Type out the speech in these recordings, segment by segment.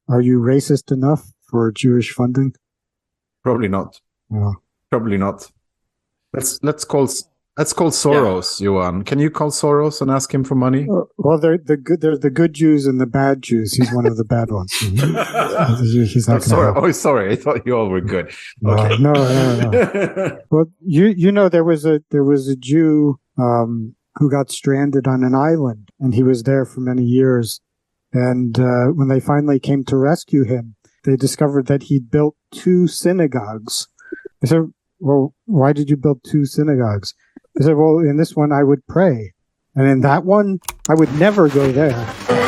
Are you racist enough for Jewish funding? Probably not. Oh. Probably not. Let's call Soros, Johan. Can you call Soros and ask him for money? Well, there's the good Jews and the bad Jews. He's one of the bad ones. He's not sorry. I thought you all were good. Okay. No. Well, you know, there was a Jew who got stranded on an island, and he was there for many years. And when they finally came to rescue him, they discovered that he'd built 2 synagogues. They said, well, why did you build 2 synagogues? They said, well, in this one I would pray. And in that one, I would never go there.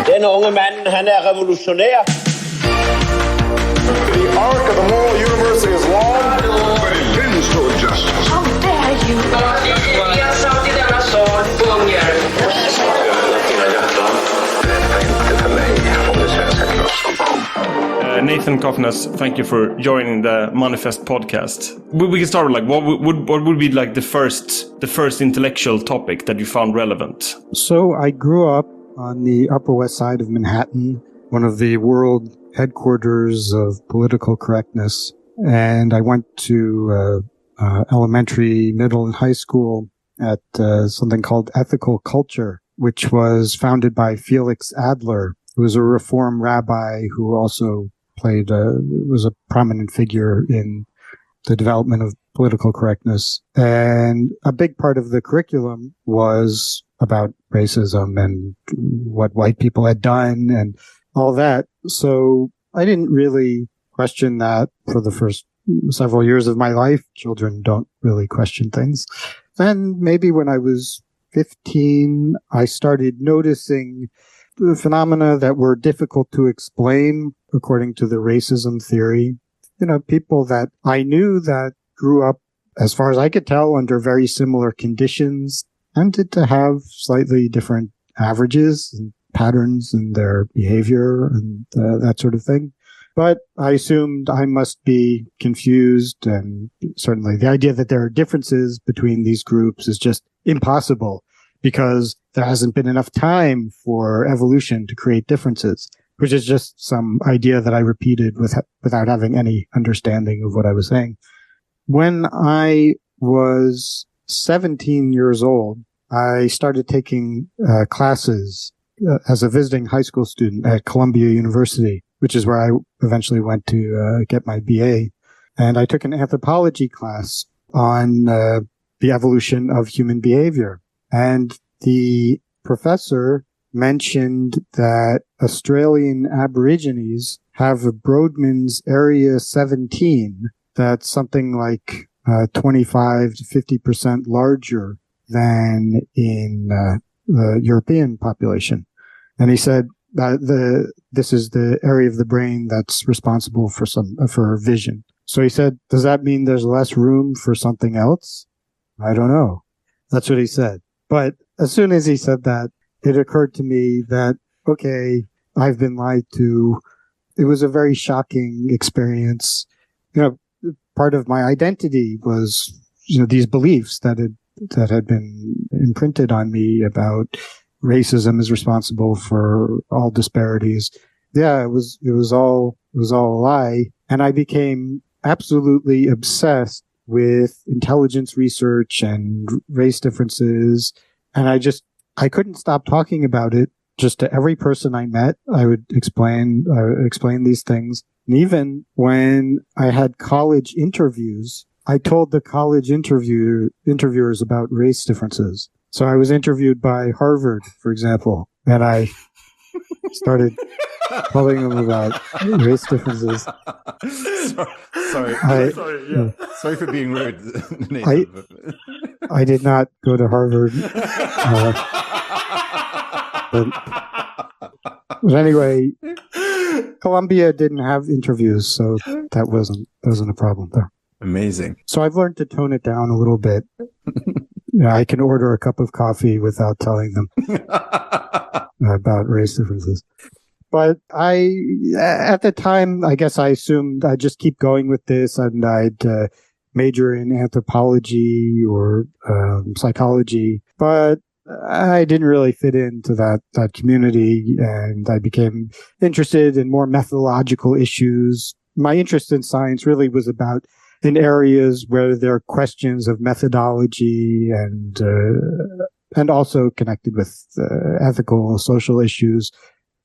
Den unge mand, han revolutionær. The arc of the moral universe is long, but it bends toward justice. How dare you! Nathan Cofnas, thank you for joining the Manifest podcast. We can start with, like, what would be like the first intellectual topic that you found relevant? So I grew up on the Upper West Side of Manhattan, one of the world headquarters of political correctness, and I went to elementary, middle, and high school at something called Ethical Culture, which was founded by Felix Adler, who was a Reform rabbi who also was a prominent figure in the development of political correctness. And a big part of the curriculum was about racism and what white people had done and all that. So I didn't really question that for the first several years of my life. Children don't really question things. Then maybe when I was 15, I started noticing the phenomena that were difficult to explain according to the racism theory. You know, people that I knew that grew up, as far as I could tell, under very similar conditions, tended to have slightly different averages and patterns in their behavior and that sort of thing. But I assumed I must be confused, and certainly the idea that there are differences between these groups is just impossible because there hasn't been enough time for evolution to create differences, which is just some idea that I repeated without having any understanding of what I was saying. When I was 17 years old, I started taking classes as a visiting high school student at Columbia University, which is where I eventually went to get my BA. And I took an anthropology class on the evolution of human behavior. And the professor mentioned that Australian Aborigines have a Brodmann's Area 17 that's something like 25 to 50% larger than in the European population. And he said that this is the area of the brain that's responsible for vision. So he said, does that mean there's less room for something else? I don't know. That's what he said. But as soon as he said that, it occurred to me that, okay, I've been lied to. It was a very shocking experience. You know, part of my identity was, you know, these beliefs that had been imprinted on me about racism is responsible for all disparities. Yeah, it was all a lie. And I became absolutely obsessed with intelligence research and race differences. And I couldn't stop talking about it. Just to every person I met, I would explain these things. And even when I had college interviews, I told the college interviewers about race differences. So I was interviewed by Harvard, for example, and I started telling them about race differences. Sorry for being rude, Nathan. I did not go to Harvard. But anyway, Columbia didn't have interviews, so that wasn't a problem there. Amazing. So I've learned to tone it down a little bit. Yeah, I can order a cup of coffee without telling them about race differences. But at the time, I guess I assumed I'd just keep going with this, and I'd major in anthropology or psychology. But I didn't really fit into that community, and I became interested in more methodological issues. My interest in science really was about in areas where there are questions of methodology and also connected with ethical, social issues.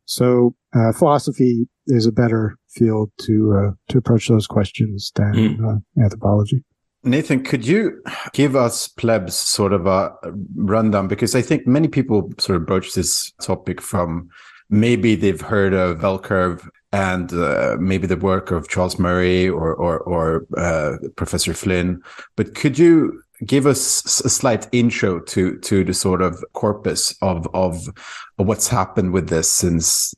So philosophy is a better field to approach those questions than anthropology. Nathan, could you give us plebs sort of a rundown? Because I think many people sort of broach this topic from maybe they've heard of bell curve and maybe the work of Charles Murray or Professor Flynn. But could you give us a slight intro to the sort of corpus of what's happened with this since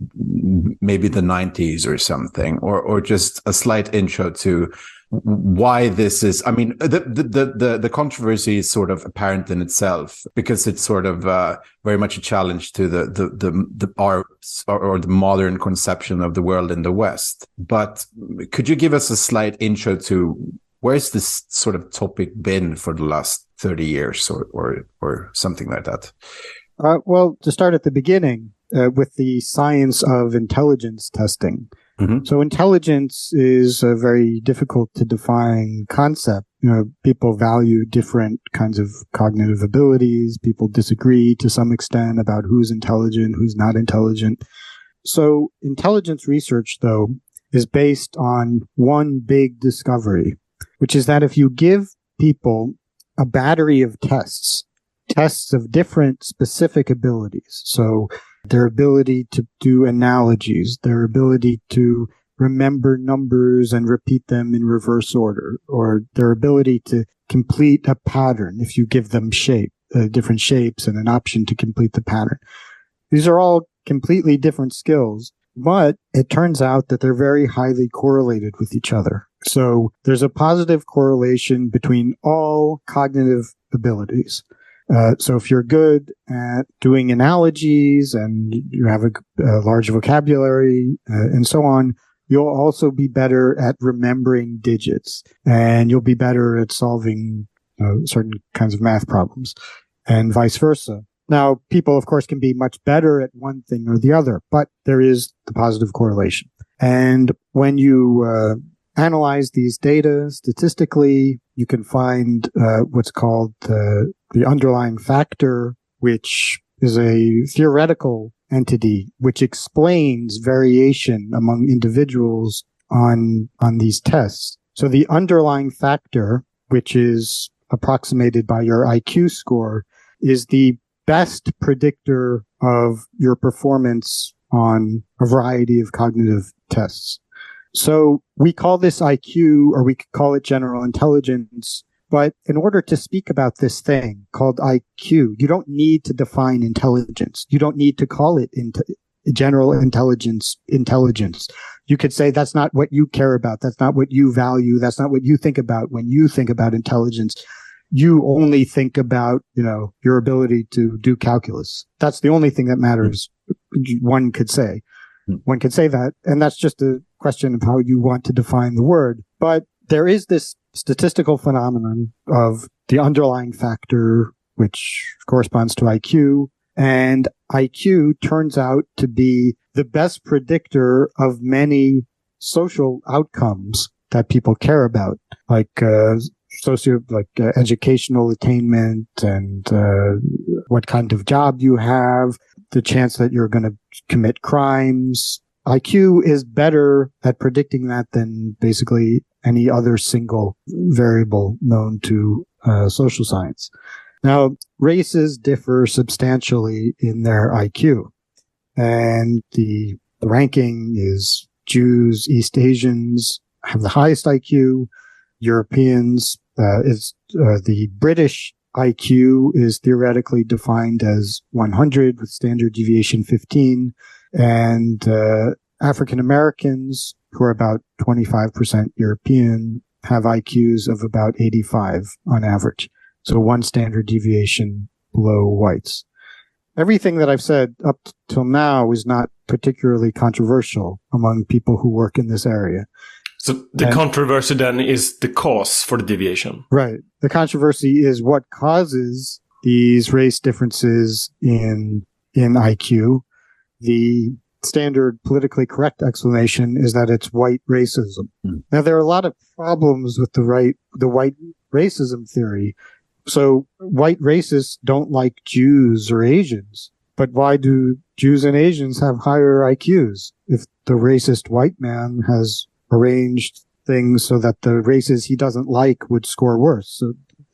maybe the 90s or something, or just a slight intro to why this is? I mean, the controversy is sort of apparent in itself because it's sort of very much a challenge to the modern conception of the world in the West. But could you give us a slight intro to where's this sort of topic been for the last 30 years or something like that? Well, to start at the beginning with the science of intelligence testing. Mm-hmm. So intelligence is a very difficult to define concept. You know, people value different kinds of cognitive abilities. People disagree to some extent about who's intelligent, who's not intelligent. So intelligence research, though, is based on one big discovery, which is that if you give people a battery of tests of different specific abilities, so their ability to do analogies, their ability to remember numbers and repeat them in reverse order, or their ability to complete a pattern if you give them different shapes and an option to complete the pattern. These are all completely different skills, but it turns out that they're very highly correlated with each other. So there's a positive correlation between all cognitive abilities. So if you're good at doing analogies and you have a large vocabulary and so on, you'll also be better at remembering digits, and you'll be better at solving certain kinds of math problems, and vice versa. Now, people, of course, can be much better at one thing or the other, but there is the positive correlation. And when you analyze these data statistically, you can find what's called the underlying factor, which is a theoretical entity which explains variation among individuals on these tests. So the underlying factor, which is approximated by your IQ score, is the best predictor of your performance on a variety of cognitive tests. So we call this IQ, or we could call it general intelligence. But in order to speak about this thing called IQ, you don't need to define intelligence. You don't need to call it general intelligence. You could say that's not what you care about. That's not what you value. That's not what you think about when you think about intelligence. You only think about, your ability to do calculus. That's the only thing that matters. One could say that. And that's just a question of how you want to define the word. But there is this statistical phenomenon of the underlying factor, which corresponds to IQ. And IQ turns out to be the best predictor of many social outcomes that people care about, like educational attainment and what kind of job you have, the chance that you're going to commit crimes. IQ is better at predicting that than basically any other single variable known to social science. Now, races differ substantially in their IQ, and the ranking is Jews, East Asians have the highest IQ. Europeans the British IQ is theoretically defined as 100 with standard deviation 15, and African Americans, who are about 25% European, have IQs of about 85 on average. So one standard deviation below whites. Everything that I've said up till now is not particularly controversial among people who work in this area. So the controversy then is the cause for the deviation. Right. The controversy is what causes these race differences in IQ. The standard politically correct explanation is that it's white racism. Now, there are a lot of problems with the white racism theory. So white racists don't like Jews or Asians. But why do Jews and Asians have higher IQs if the racist white man has arranged things so that the races he doesn't like would score worse? So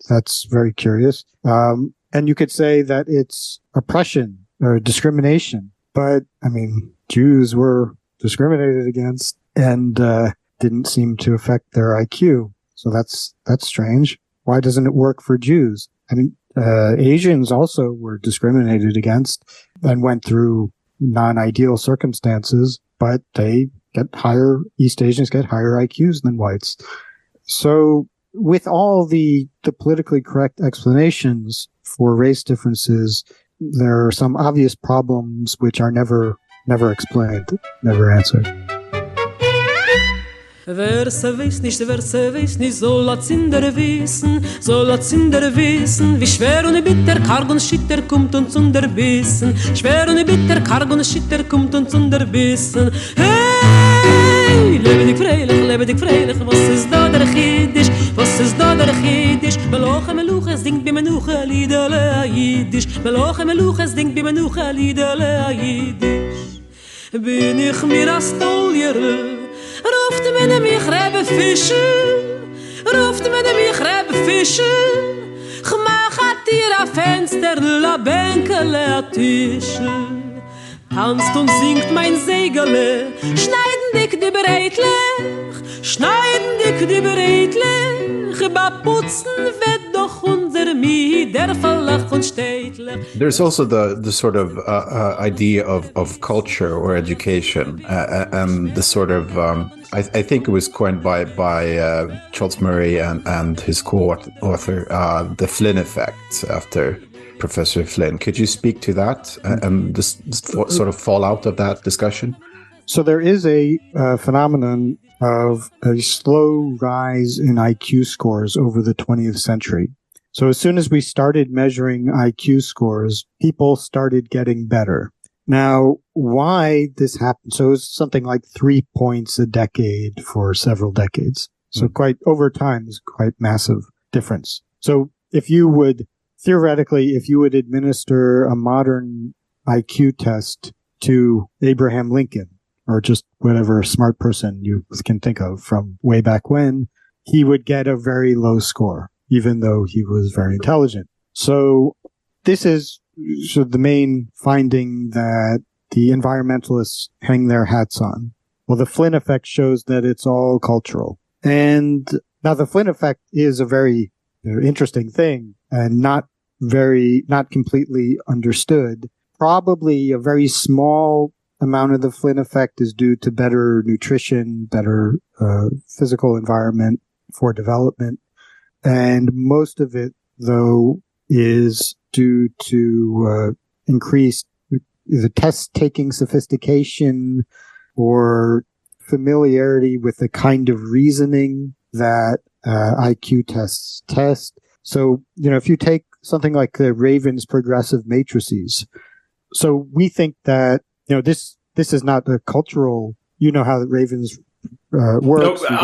that's very curious. And you could say that it's oppression or discrimination. But, I mean, Jews were discriminated against and didn't seem to affect their IQ. So that's strange. Why doesn't it work for Jews? I mean, Asians also were discriminated against and went through non-ideal circumstances, but East Asians get higher IQs than whites. So with all the politically correct explanations for race differences, there are some obvious problems which are never explained, never answered. Wer se weiß nicht, soll Zinder wissen, wie schwer und bitter karg und schitter kommt uns unter Bissen, schwer und bitter karg und schitter kommt uns unter Bissen. Hey, lebe dich freilich, was ist da der Chiddisch, Meluche, es dingt bi Menuche, Liedele Jiddisch, Meluche, es dingt bi Menuche, Liedele Jiddisch. Bin ich mir a Stoljer, ruft men mich rebe Fische, Gmach hat ihr a Fenster, la Bänkele a Tische. Tanzt und singt mein Segele, schneiden dick die Breitlich, Baputzen wird doch unser Miet, der Verlach und Städtlich. There's also the sort of idea of culture or education, and the sort of I think it was coined by Charles Murray and his co-author, the Flynn effect, after Professor Flynn. Could you speak to that and this sort of fallout of that discussion? So there is a phenomenon of a slow rise in IQ scores over the 20th century. So as soon as we started measuring IQ scores, people started getting better. Now, why this happened? So it was something like 3 points a decade for several decades. So quite over time is quite massive difference. So if you would administer a modern IQ test to Abraham Lincoln, or just whatever smart person you can think of from way back when, he would get a very low score, even though he was very intelligent. So this is the main finding that the environmentalists hang their hats on. Well, the Flynn effect shows that it's all cultural. And now the Flynn effect is a very interesting thing and not completely understood. Probably a very small amount of the Flynn effect is due to better nutrition, better physical environment for development. And most of it, though, is due to increased either test-taking sophistication or familiarity with the kind of reasoning that IQ tests test. So, if you take something like the Raven's progressive matrices, so we think that this is not a cultural. You know how the Ravens works. No,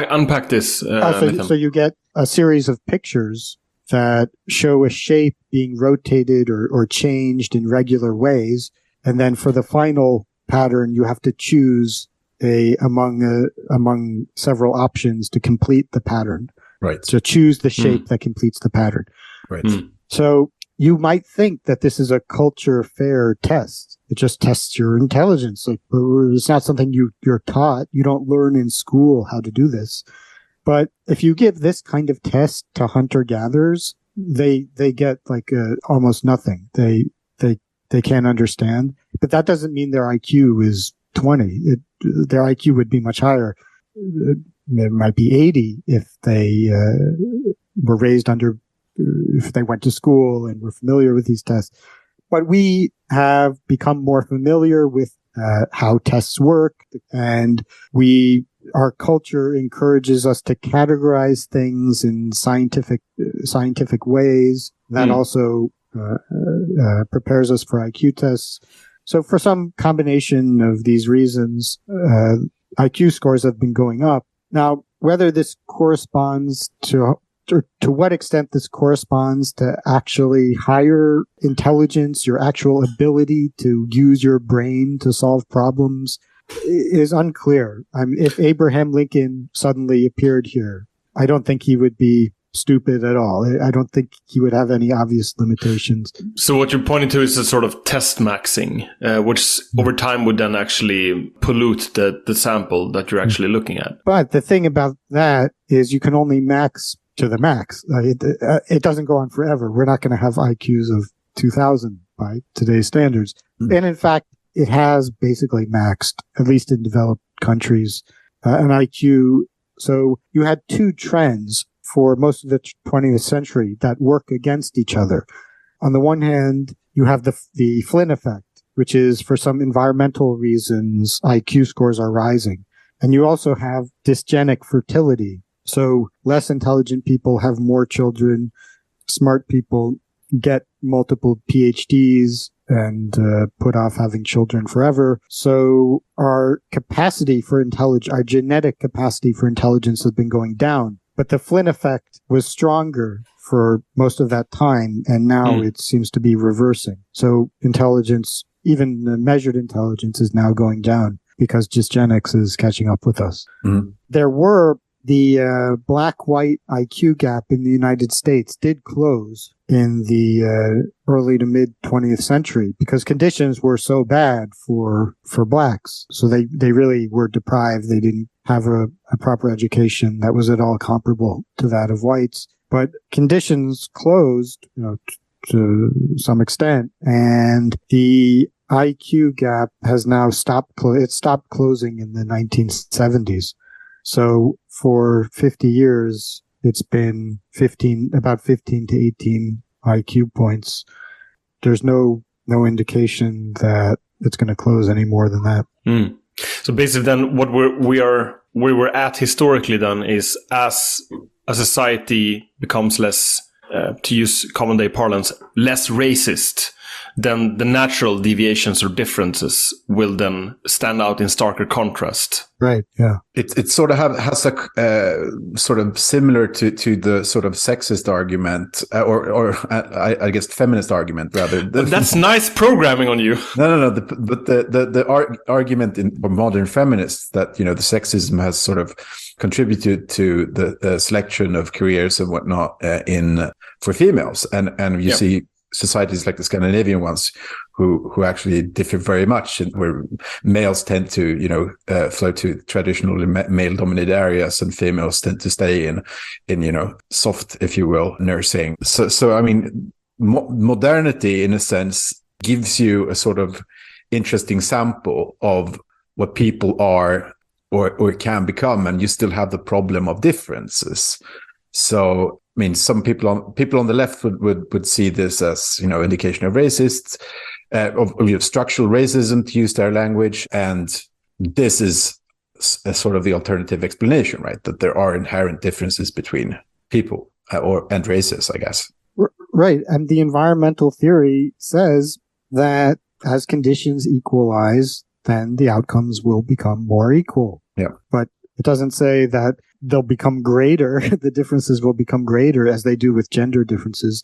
unpack this. So you get a series of pictures that show a shape being rotated or changed in regular ways, and then for the final pattern, you have to choose among several options to complete the pattern. Right. So choose the shape that completes the pattern. Right. So you might think that this is a culture fair test. It just tests your intelligence. Like, it's not something you're taught. You don't learn in school how to do this. But if you give this kind of test to hunter-gatherers, they get almost nothing. They can't understand. But that doesn't mean their IQ is 20. Their IQ would be much higher. It might be 80 if they were raised if they went to school and were familiar with these tests. But we have become more familiar with how tests work, and we our culture encourages us to categorize things in scientific ways. That also prepares us for IQ tests. So for some combination of these reasons, IQ scores have been going up. Now, whether this corresponds to what extent this corresponds to actually higher intelligence, your actual ability to use your brain to solve problems, is unclear. I mean, if Abraham Lincoln suddenly appeared here, I don't think he would be stupid at all. I don't think he would have any obvious limitations. So what you're pointing to is a sort of test maxing, which over time would then actually pollute the sample that you're actually looking at. But the thing about that is you can only max to the max. It doesn't go on forever. We're not going to have IQs of 2000 by today's standards. And in fact, it has basically maxed, at least in developed countries, an IQ. So you had two trends for most of the 20th century that work against each other. On the one hand, you have the Flynn effect, which is for some environmental reasons, IQ scores are rising. And you also have dysgenic fertility. So less intelligent people have more children. Smart people get multiple PhDs and put off having children forever. So our capacity for our genetic capacity for intelligence has been going down. But the Flynn effect was stronger for most of that time, and now it seems to be reversing. So intelligence, even measured intelligence, is now going down because dysgenics is catching up with us. There were the black-white IQ gap in the United States did close in the early to mid 20th century because conditions were so bad for blacks. So they really were deprived. They didn't have a proper education that was at all comparable to that of whites. But conditions closed, to some extent, and the IQ gap has now stopped. It stopped closing in the 1970s. So for 50 years, it's been about 15 to 18 IQ points. There's no indication that it's going to close any more than that. So basically then what we were at historically then is as a society becomes less, to use common day parlance, less racist, then the natural deviations or differences will then stand out in starker contrast. Right. Yeah. It sort of has a sort of similar to the sort of sexist argument, or I guess feminist argument rather. That's nice programming on you. No. But the argument in modern feminists that the sexism has sort of contributed to the selection of careers and whatnot for females, and you see societies like the Scandinavian ones who actually differ very much, and where males tend to flow to traditionally male dominated areas and females tend to stay in soft, if you will, nursing. So I mean, modernity in a sense gives you a sort of interesting sample of what people are or can become, and you still have the problem of differences. So I mean, some people on the left would see this as indication of racists, of structural racism, to use their language, and this is a sort of the alternative explanation, right? That there are inherent differences between people and races, I guess. Right, and the environmental theory says that as conditions equalize, then the outcomes will become more equal. Yeah, but it doesn't say that they'll become greater, the differences will become greater as they do with gender differences,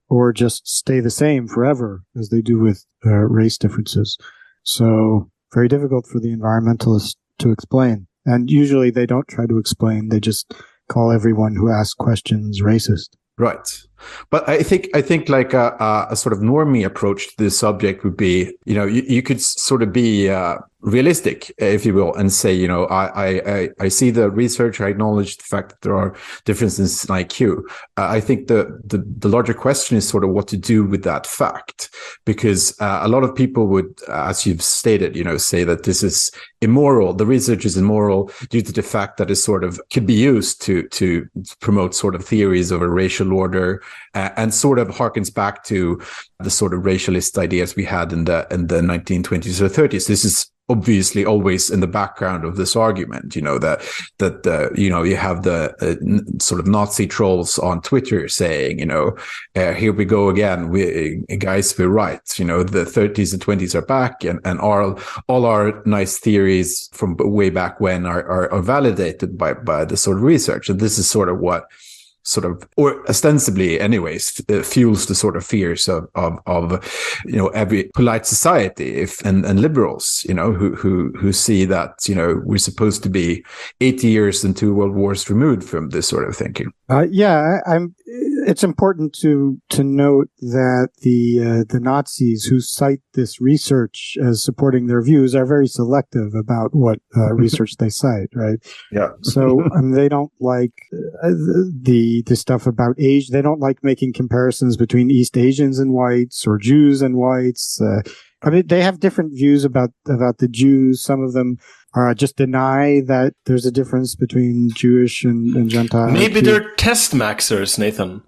or just stay the same forever as they do with race differences. So very difficult for the environmentalists to explain. And usually they don't try to explain, they just call everyone who asks questions racist. Right. But I think like a sort of normie approach to this subject would be, you could sort of be realistic, if you will, and say, I see the research, I acknowledge the fact that there are differences in IQ. I think the larger question is sort of what to do with that fact, because a lot of people would, as you've stated, say that this is immoral. The research is immoral due to the fact that it sort of could be used to promote sort of theories of a racial order, and sort of harkens back to the sort of racialist ideas we had in the 1920s or 30s. This is obviously always in the background of this argument, you know, you have the sort of Nazi trolls on Twitter saying, you know, here we go again, guys, we're right, you know, the 30s and 20s are back, and all our nice theories from way back when are validated by the sort of research. And this is sort of what or ostensibly anyways, fuels the sort of fears of you know, every polite society and liberals, you know, who see that, you know, we're supposed to be 80 years and 2 world wars removed from this sort of thinking. It's important to note that the Nazis who cite this research as supporting their views are very selective about what research they cite, right? Yeah. So they don't like the stuff about age. They don't like making comparisons between East Asians and whites or Jews and whites. I mean, they have different views about the Jews. Some of them just deny that there's a difference between Jewish and Gentile. Maybe they're test maxers, Nathan.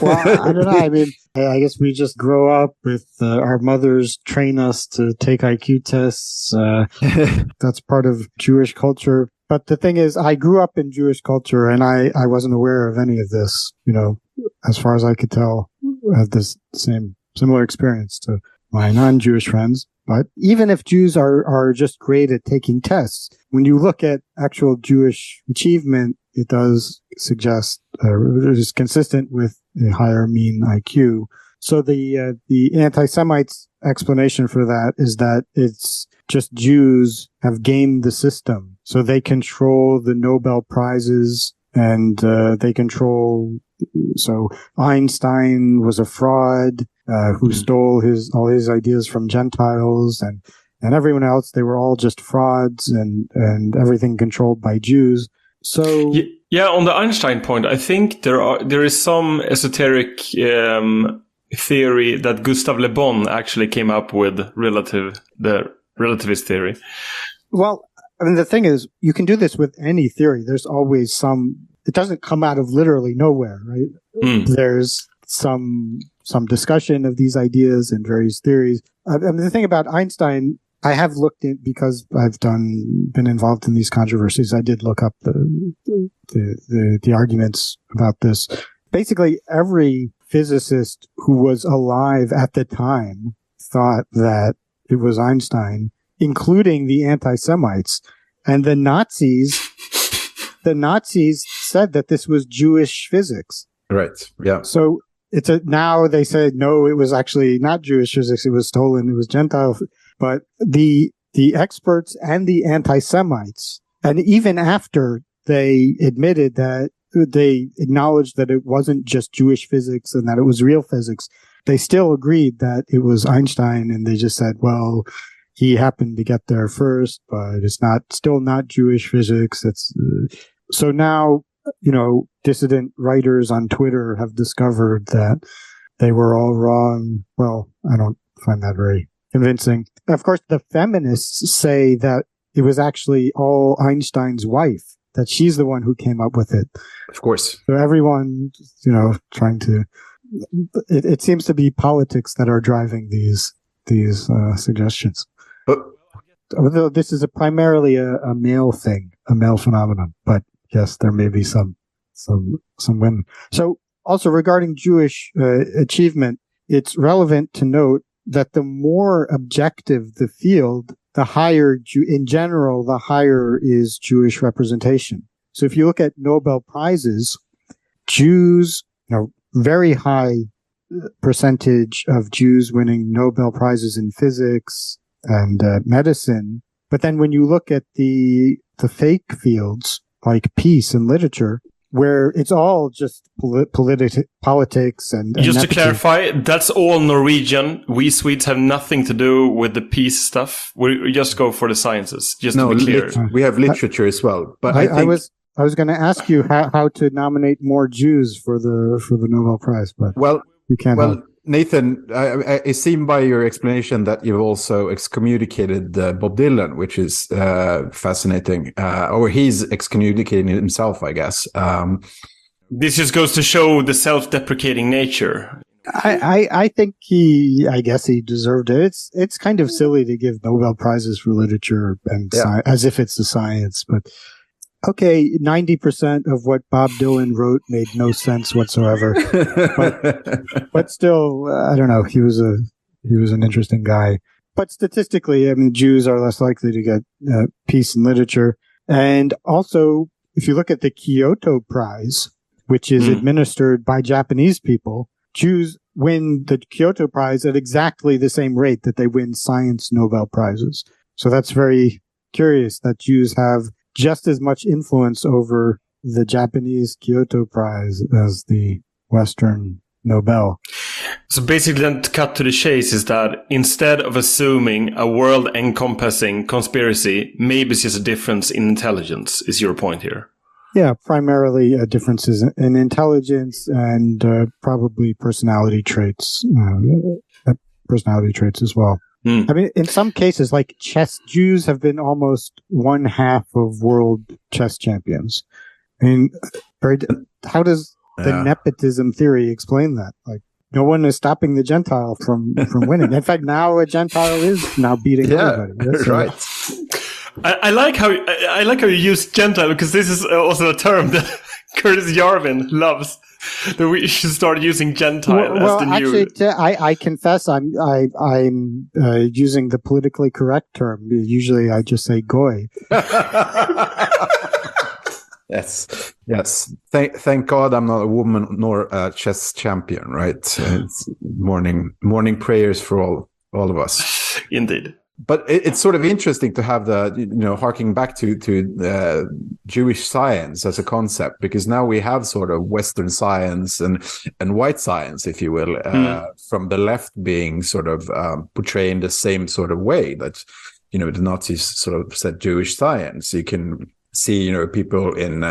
Well, I don't know. I mean, I guess we just grow up with our mothers train us to take IQ tests. That's part of Jewish culture. But the thing is, I grew up in Jewish culture, and I wasn't aware of any of this. You know, as far as I could tell, I had this similar experience to my non-Jewish friends. But even if Jews are just great at taking tests, when you look at actual Jewish achievement, it does suggest it is consistent with a higher mean IQ. So the anti-Semites' explanation for that is that it's just Jews have gamed the system. So they control the Nobel Prizes, and they control. So Einstein was a fraud who stole all his ideas from Gentiles, and everyone else. They were all just frauds, and everything controlled by Jews. So yeah, on the Einstein point, I think there is some esoteric theory that Gustave Le Bon actually came up with the relativist theory. Well, I mean, the thing is, you can do this with any theory. There's always it doesn't come out of literally nowhere, right? There's some discussion of these ideas and various theories. I mean, the thing about Einstein, I have looked in, because I've been involved in these controversies. I did look up the arguments about this. Basically, every physicist who was alive at the time thought that it was Einstein, including the anti-Semites. And the Nazis said that this was Jewish physics. Right. Yeah. So now they said, no, it was actually not Jewish physics. It was stolen. It was Gentile. But the experts and the anti-Semites, and even after they admitted that, they acknowledged that it wasn't just Jewish physics and that it was real physics, they still agreed that it was Einstein. And they just said, well, he happened to get there first, but it's still not Jewish physics. So now, you know, dissident writers on Twitter have discovered that they were all wrong. Well, I don't find that very convincing. Of course, the feminists say that it was actually all Einstein's wife, that she's the one who came up with it. Of course. So everyone, you know, trying to, it seems to be politics that are driving these suggestions. Although this is primarily a male thing, a male phenomenon, but yes, there may be some women. So also regarding Jewish achievement, it's relevant to note that the more objective the field, the higher, in general, the higher is Jewish representation. So if you look at Nobel Prizes, Jews, you know, very high percentage of Jews winning Nobel Prizes in physics and medicine. But then when you look at the fake fields like peace and literature, where it's all just politics and just nepotism. To clarify, that's all Norwegian. We Swedes have nothing to do with the peace stuff. We just go for the sciences. Just to be clear, we have literature as well. But I was going to ask you how to nominate more Jews for the Nobel Prize, but you can't. Well, Nathan, it seemed by your explanation that you've also excommunicated Bob Dylan, which is fascinating. Or he's excommunicating himself, I guess. This just goes to show the self-deprecating nature. I think I guess he deserved it. It's kind of silly to give Nobel Prizes for literature and as if it's a science, but okay, 90% of what Bob Dylan wrote made no sense whatsoever. but still, I don't know. He was an interesting guy. But statistically, I mean, Jews are less likely to get peace in literature. And also, if you look at the Kyoto Prize, which is administered by Japanese people, Jews win the Kyoto Prize at exactly the same rate that they win science Nobel Prizes. So that's very curious that Jews have just as much influence over the Japanese Kyoto Prize as the Western Nobel. So basically, then to cut to the chase is that instead of assuming a world-encompassing conspiracy, maybe it's just a difference in intelligence, is your point here? Yeah, primarily differences in intelligence and probably personality traits as well. I mean, in some cases, like chess, Jews have been almost one half of world chess champions. I mean, how does the nepotism theory explain that? Like, no one is stopping the Gentile from winning. In fact, now a Gentile is now beating everybody. Yes, right. I like how you use Gentile, because this is also a term that Curtis Yarvin loves. That we should start using Gentile as the new. Actually, I confess I'm using the politically correct term. Usually, I just say goy. Yes. Thank God I'm not a woman nor a chess champion. Right? It's morning prayers for all of us. Indeed. But it's sort of interesting to have harking back to Jewish science as a concept, because now we have sort of Western science and white science, if you will, from the left being sort of portrayed in the same sort of way that, the Nazis sort of said Jewish science. You can see, people in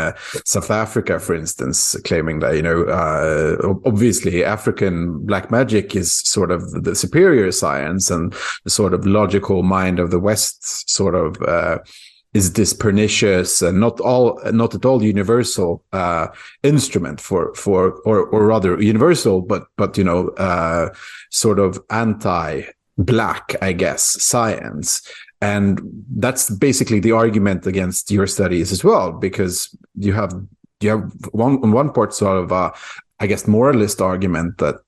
South Africa, for instance, claiming that, obviously African black magic is sort of the superior science, and the sort of logical mind of the West sort of is this pernicious and not at all universal instrument or rather universal, but sort of anti-black, I guess, science. And that's basically the argument against your studies as well, because you have on one part sort of I guess moralist argument that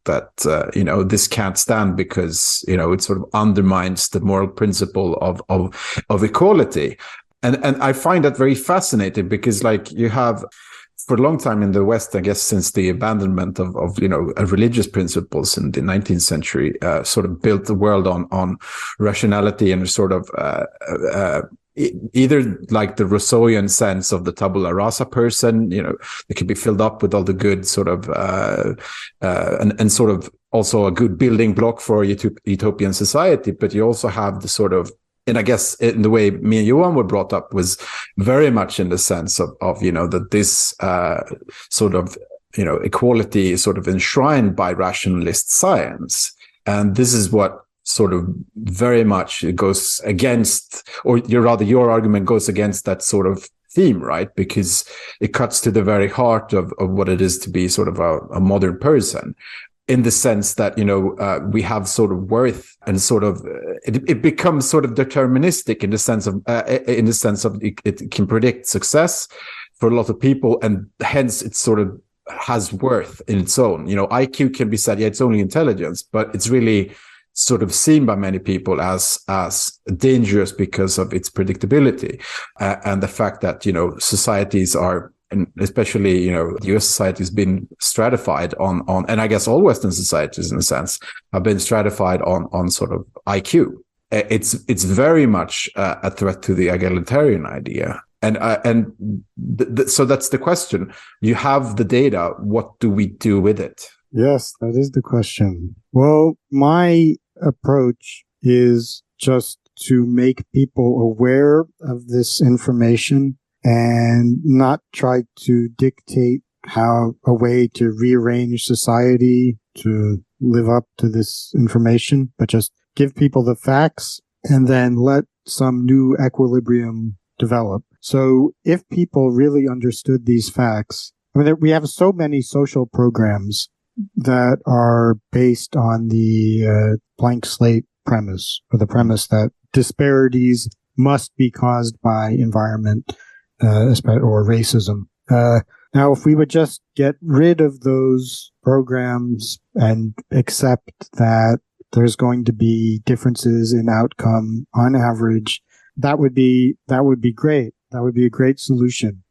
this can't stand because it sort of undermines the moral principle of equality, and I find that very fascinating, because like you have, for a long time in the West, I guess since the abandonment of religious principles in the 19th century, sort of built the world on rationality and sort of either like the Rousseauian sense of the tabula rasa person, it can be filled up with all the good sort of and sort of also a good building block for utopian society, but you also have the sort of, and I guess in the way me and Johan were brought up was very much in the sense of that this sort of equality is sort of enshrined by rationalist science, and this is what sort of very much goes against, or your argument goes against that sort of theme, right? Because it cuts to the very heart of what it is to be sort of a modern person. In the sense that, we have sort of worth, and sort of it becomes sort of deterministic in the sense of it can predict success for a lot of people, and hence it sort of has worth in its own. IQ can be said, it's only intelligence, but it's really sort of seen by many people as dangerous because of its predictability, and the fact that societies are, and especially, the US society has been stratified on, and I guess all Western societies in a sense have been stratified on sort of IQ. It's very much a threat to the egalitarian idea. So that's the question. You have the data. What do we do with it? Yes, that is the question. Well, my approach is just to make people aware of this information and not try to dictate a way to rearrange society to live up to this information, but just give people the facts and then let some new equilibrium develop. So if people really understood these facts, I mean, we have so many social programs that are based on the blank slate premise, or the premise that disparities must be caused by environment or racism. Now, if we would just get rid of those programs and accept that there's going to be differences in outcome on average, that would be great. That would be a great solution.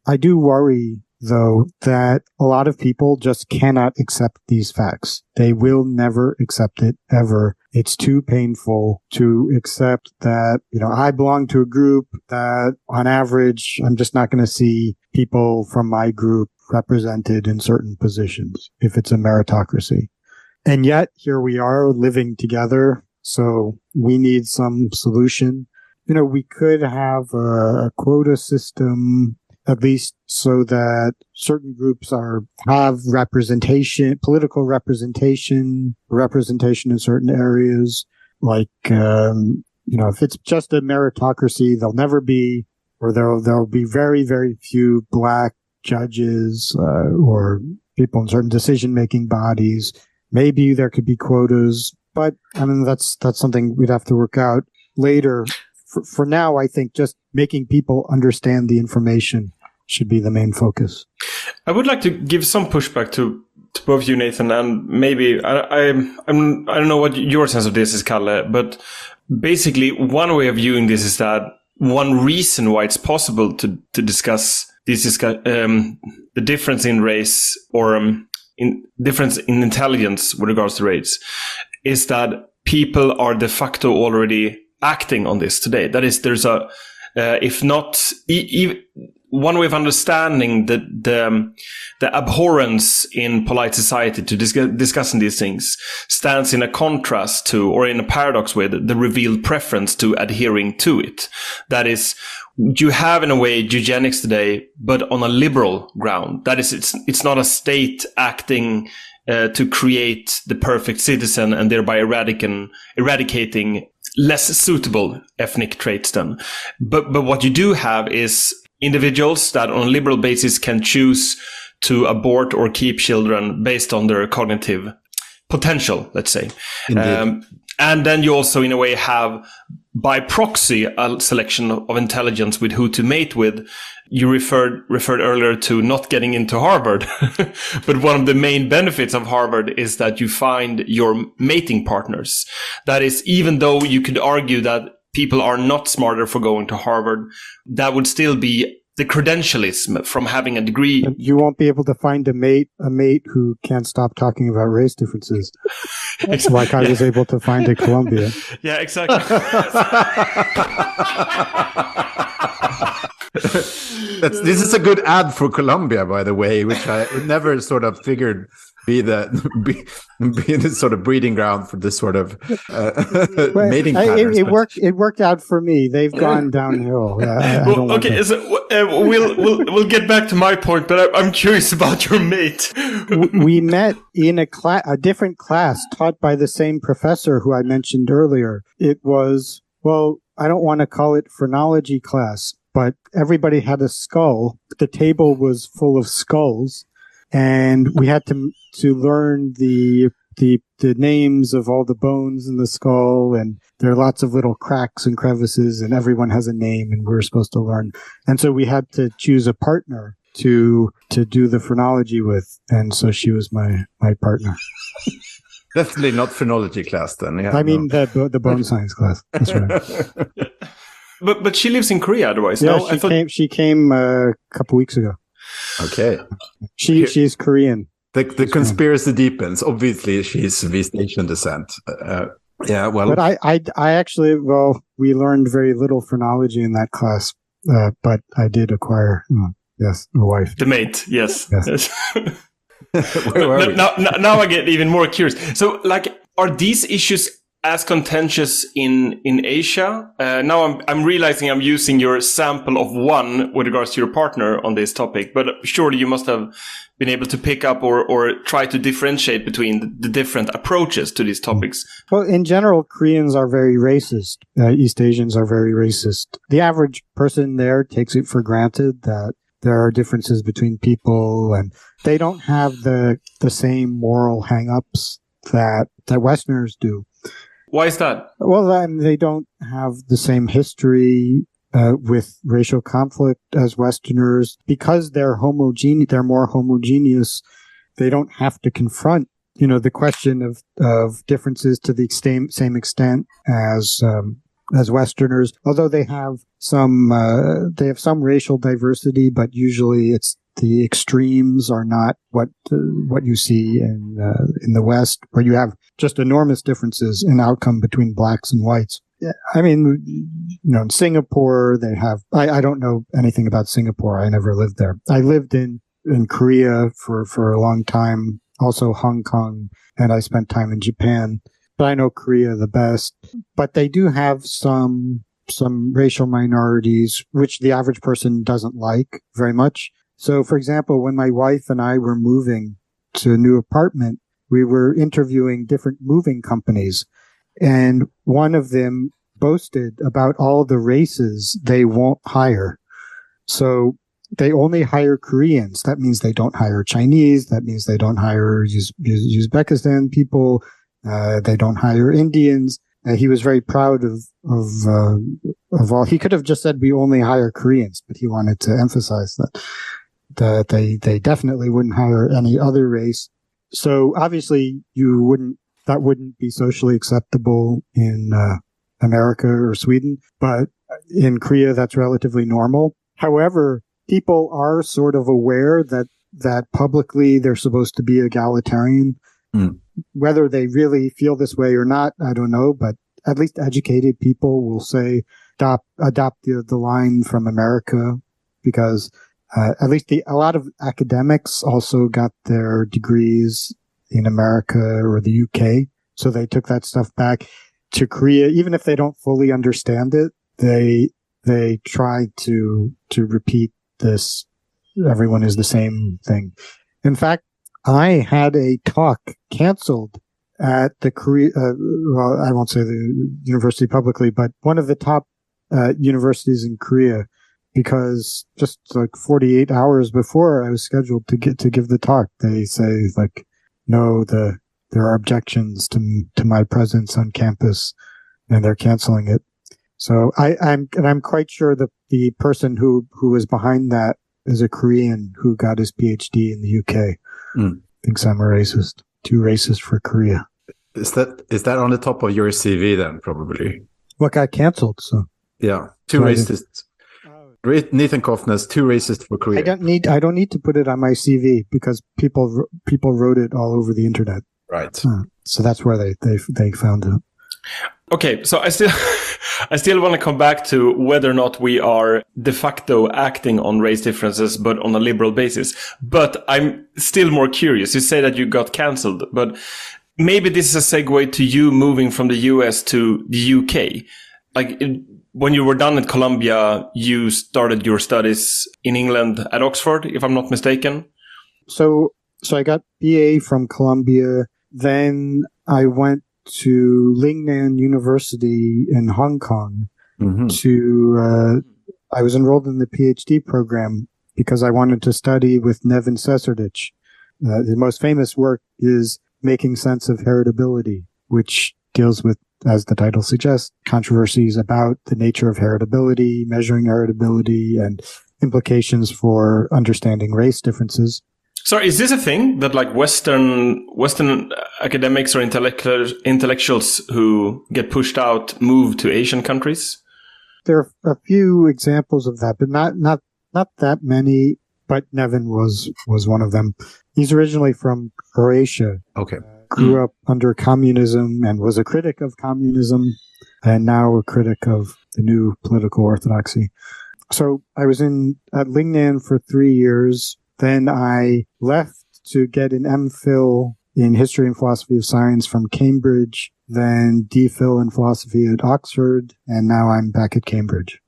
I do worry, though, that a lot of people just cannot accept these facts. They will never accept it, ever. It's too painful to accept that, I belong to a group that on average, I'm just not going to see people from my group represented in certain positions if it's a meritocracy. And yet here we are living together. So we need some solution. We could have a quota system, at least so that certain groups have representation, political representation in certain areas. Like, if it's just a meritocracy, there'll never be, or there'll be very, very few black judges, or people in certain decision-making bodies. Maybe there could be quotas, but that's something we'd have to work out later. For now, I think just making people understand the information should be the main focus. I would like to give some pushback to both you, Nathan, and maybe I don't know what your sense of this is, Kalle, but basically one way of viewing this is that one reason why it's possible to discuss the difference in race or in difference in intelligence with regards to race is that people are de facto already acting on this today. That is, there's a, if not, one way of understanding the abhorrence in polite society to discussing these things stands in a contrast to, or in a paradox with, the revealed preference to adhering to it. That is, you have in a way eugenics today, but on a liberal ground. That is, it's not a state acting to create the perfect citizen and thereby eradicating less suitable ethnic traits then. But what you do have is individuals that on a liberal basis can choose to abort or keep children based on their cognitive potential, let's say. And then you also, in a way, have by proxy a selection of intelligence with who to mate with. You referred earlier to not getting into Harvard, but one of the main benefits of Harvard is that you find your mating partners. That is, even though you could argue that people are not smarter for going to Harvard, that would still be the credentialism from having a degree. You won't be able to find a mate who can't stop talking about race differences. Like I was able to find at Columbia. Yeah, exactly. This is a good ad for Columbia, by the way, which I never sort of figured be the sort of breeding ground for this sort of mating patterns. It worked out for me. They've gone downhill. We'll get back to my point, but I'm curious about your mate. We met in a different class taught by the same professor who I mentioned earlier. It was, well, I don't want to call it phrenology class, but everybody had a skull. The table was full of skulls. And we had to learn the names of all the bones in the skull, and there are lots of little cracks and crevices, and everyone has a name, and we were supposed to learn. And so we had to choose a partner to do the phrenology with, and so she was my partner. Definitely not phrenology class then. Yeah, the bone science class. That's right. But she lives in Korea otherwise. Yeah, no, she came a couple weeks ago. Okay. She's Korean. The conspiracy deepens. Obviously, she's of East Asian descent. Yeah, well. But I actually, we learned very little phrenology in that class, but I did acquire, a wife. The mate, yes. Where were we? Now I get even more curious. So, are these issues as contentious in Asia? Now I'm realizing I'm using your sample of one with regards to your partner on this topic, but surely you must have been able to pick up or try to differentiate between the different approaches to these topics. Well, in general, Koreans are very racist. East Asians are very racist. The average person there takes it for granted that there are differences between people, and they don't have the same moral hang-ups that Westerners do. Why is that? Well, they don't have the same history with racial conflict as Westerners. Because they're more homogeneous, they don't have to confront, the question of differences to the same extent as Westerners. Although they have some racial diversity, but usually it's the extremes are not what you see in the West, where you have just enormous differences in outcome between blacks and whites. I mean, in Singapore, they have, I don't know anything about Singapore. I never lived there. I lived in Korea for a long time, also Hong Kong, and I spent time in Japan. But I know Korea the best. But they do have some racial minorities, which the average person doesn't like very much. So, for example, when my wife and I were moving to a new apartment, we were interviewing different moving companies. And one of them boasted about all the races they won't hire. So they only hire Koreans. That means they don't hire Chinese. That means they don't hire Uzbekistan people. They don't hire Indians. He was very proud of all. He could have just said we only hire Koreans, but he wanted to emphasize that they definitely wouldn't hire any other race. So obviously that wouldn't be socially acceptable in America or Sweden, but in Korea that's relatively normal. However, people are sort of aware that publicly they're supposed to be egalitarian. Whether they really feel this way or not, I don't know, but at least educated people will say adopt the line from America, because at least a lot of academics also got their degrees in America or the UK. So they took that stuff back to Korea. Even if they don't fully understand it, they try to repeat this. Everyone is the same thing. In fact, I had a talk canceled at the Korea, well, I won't say the university publicly, but one of the top universities in Korea, because just like 48 hours before I was scheduled to give the talk, they say like, no, there are objections to my presence on campus, and they're canceling it. So I'm quite sure that the person who was behind that is a Korean who got his PhD in the UK. Thinks I'm a racist. Too racist for Korea. Is that on the top of your CV then? Probably. What got canceled? So yeah, too racist. Nathan Cofnas, too racist for Korea. I don't need to put it on my CV because people wrote it all over the internet. Right. So that's where they found it. Okay, so I still want to come back to whether or not we are de facto acting on race differences, but on a liberal basis. But I'm still more curious. You say that you got cancelled, but maybe this is a segue to you moving from the US to the UK. Like when you were done at Columbia, you started your studies in England at Oxford, if I'm not mistaken. So I got BA from Columbia. Then I went to Lingnan University in Hong Kong I was enrolled in the PhD program because I wanted to study with Nevin Cesardich. The most famous work is Making Sense of Heritability, which deals with, as the title suggests, controversies about the nature of heritability, measuring heritability, and implications for understanding race differences. So is this a thing that like Western academics or intellectuals who get pushed out move to Asian countries? There are a few examples of that, but not that many. But Nevin was one of them. He's originally from Croatia. Okay. Grew up under communism and was a critic of communism, and now a critic of the new political orthodoxy. So I was at Lingnan for 3 years. Then I left to get an MPhil in History and Philosophy of Science from Cambridge, then DPhil in Philosophy at Oxford, and now I'm back at Cambridge.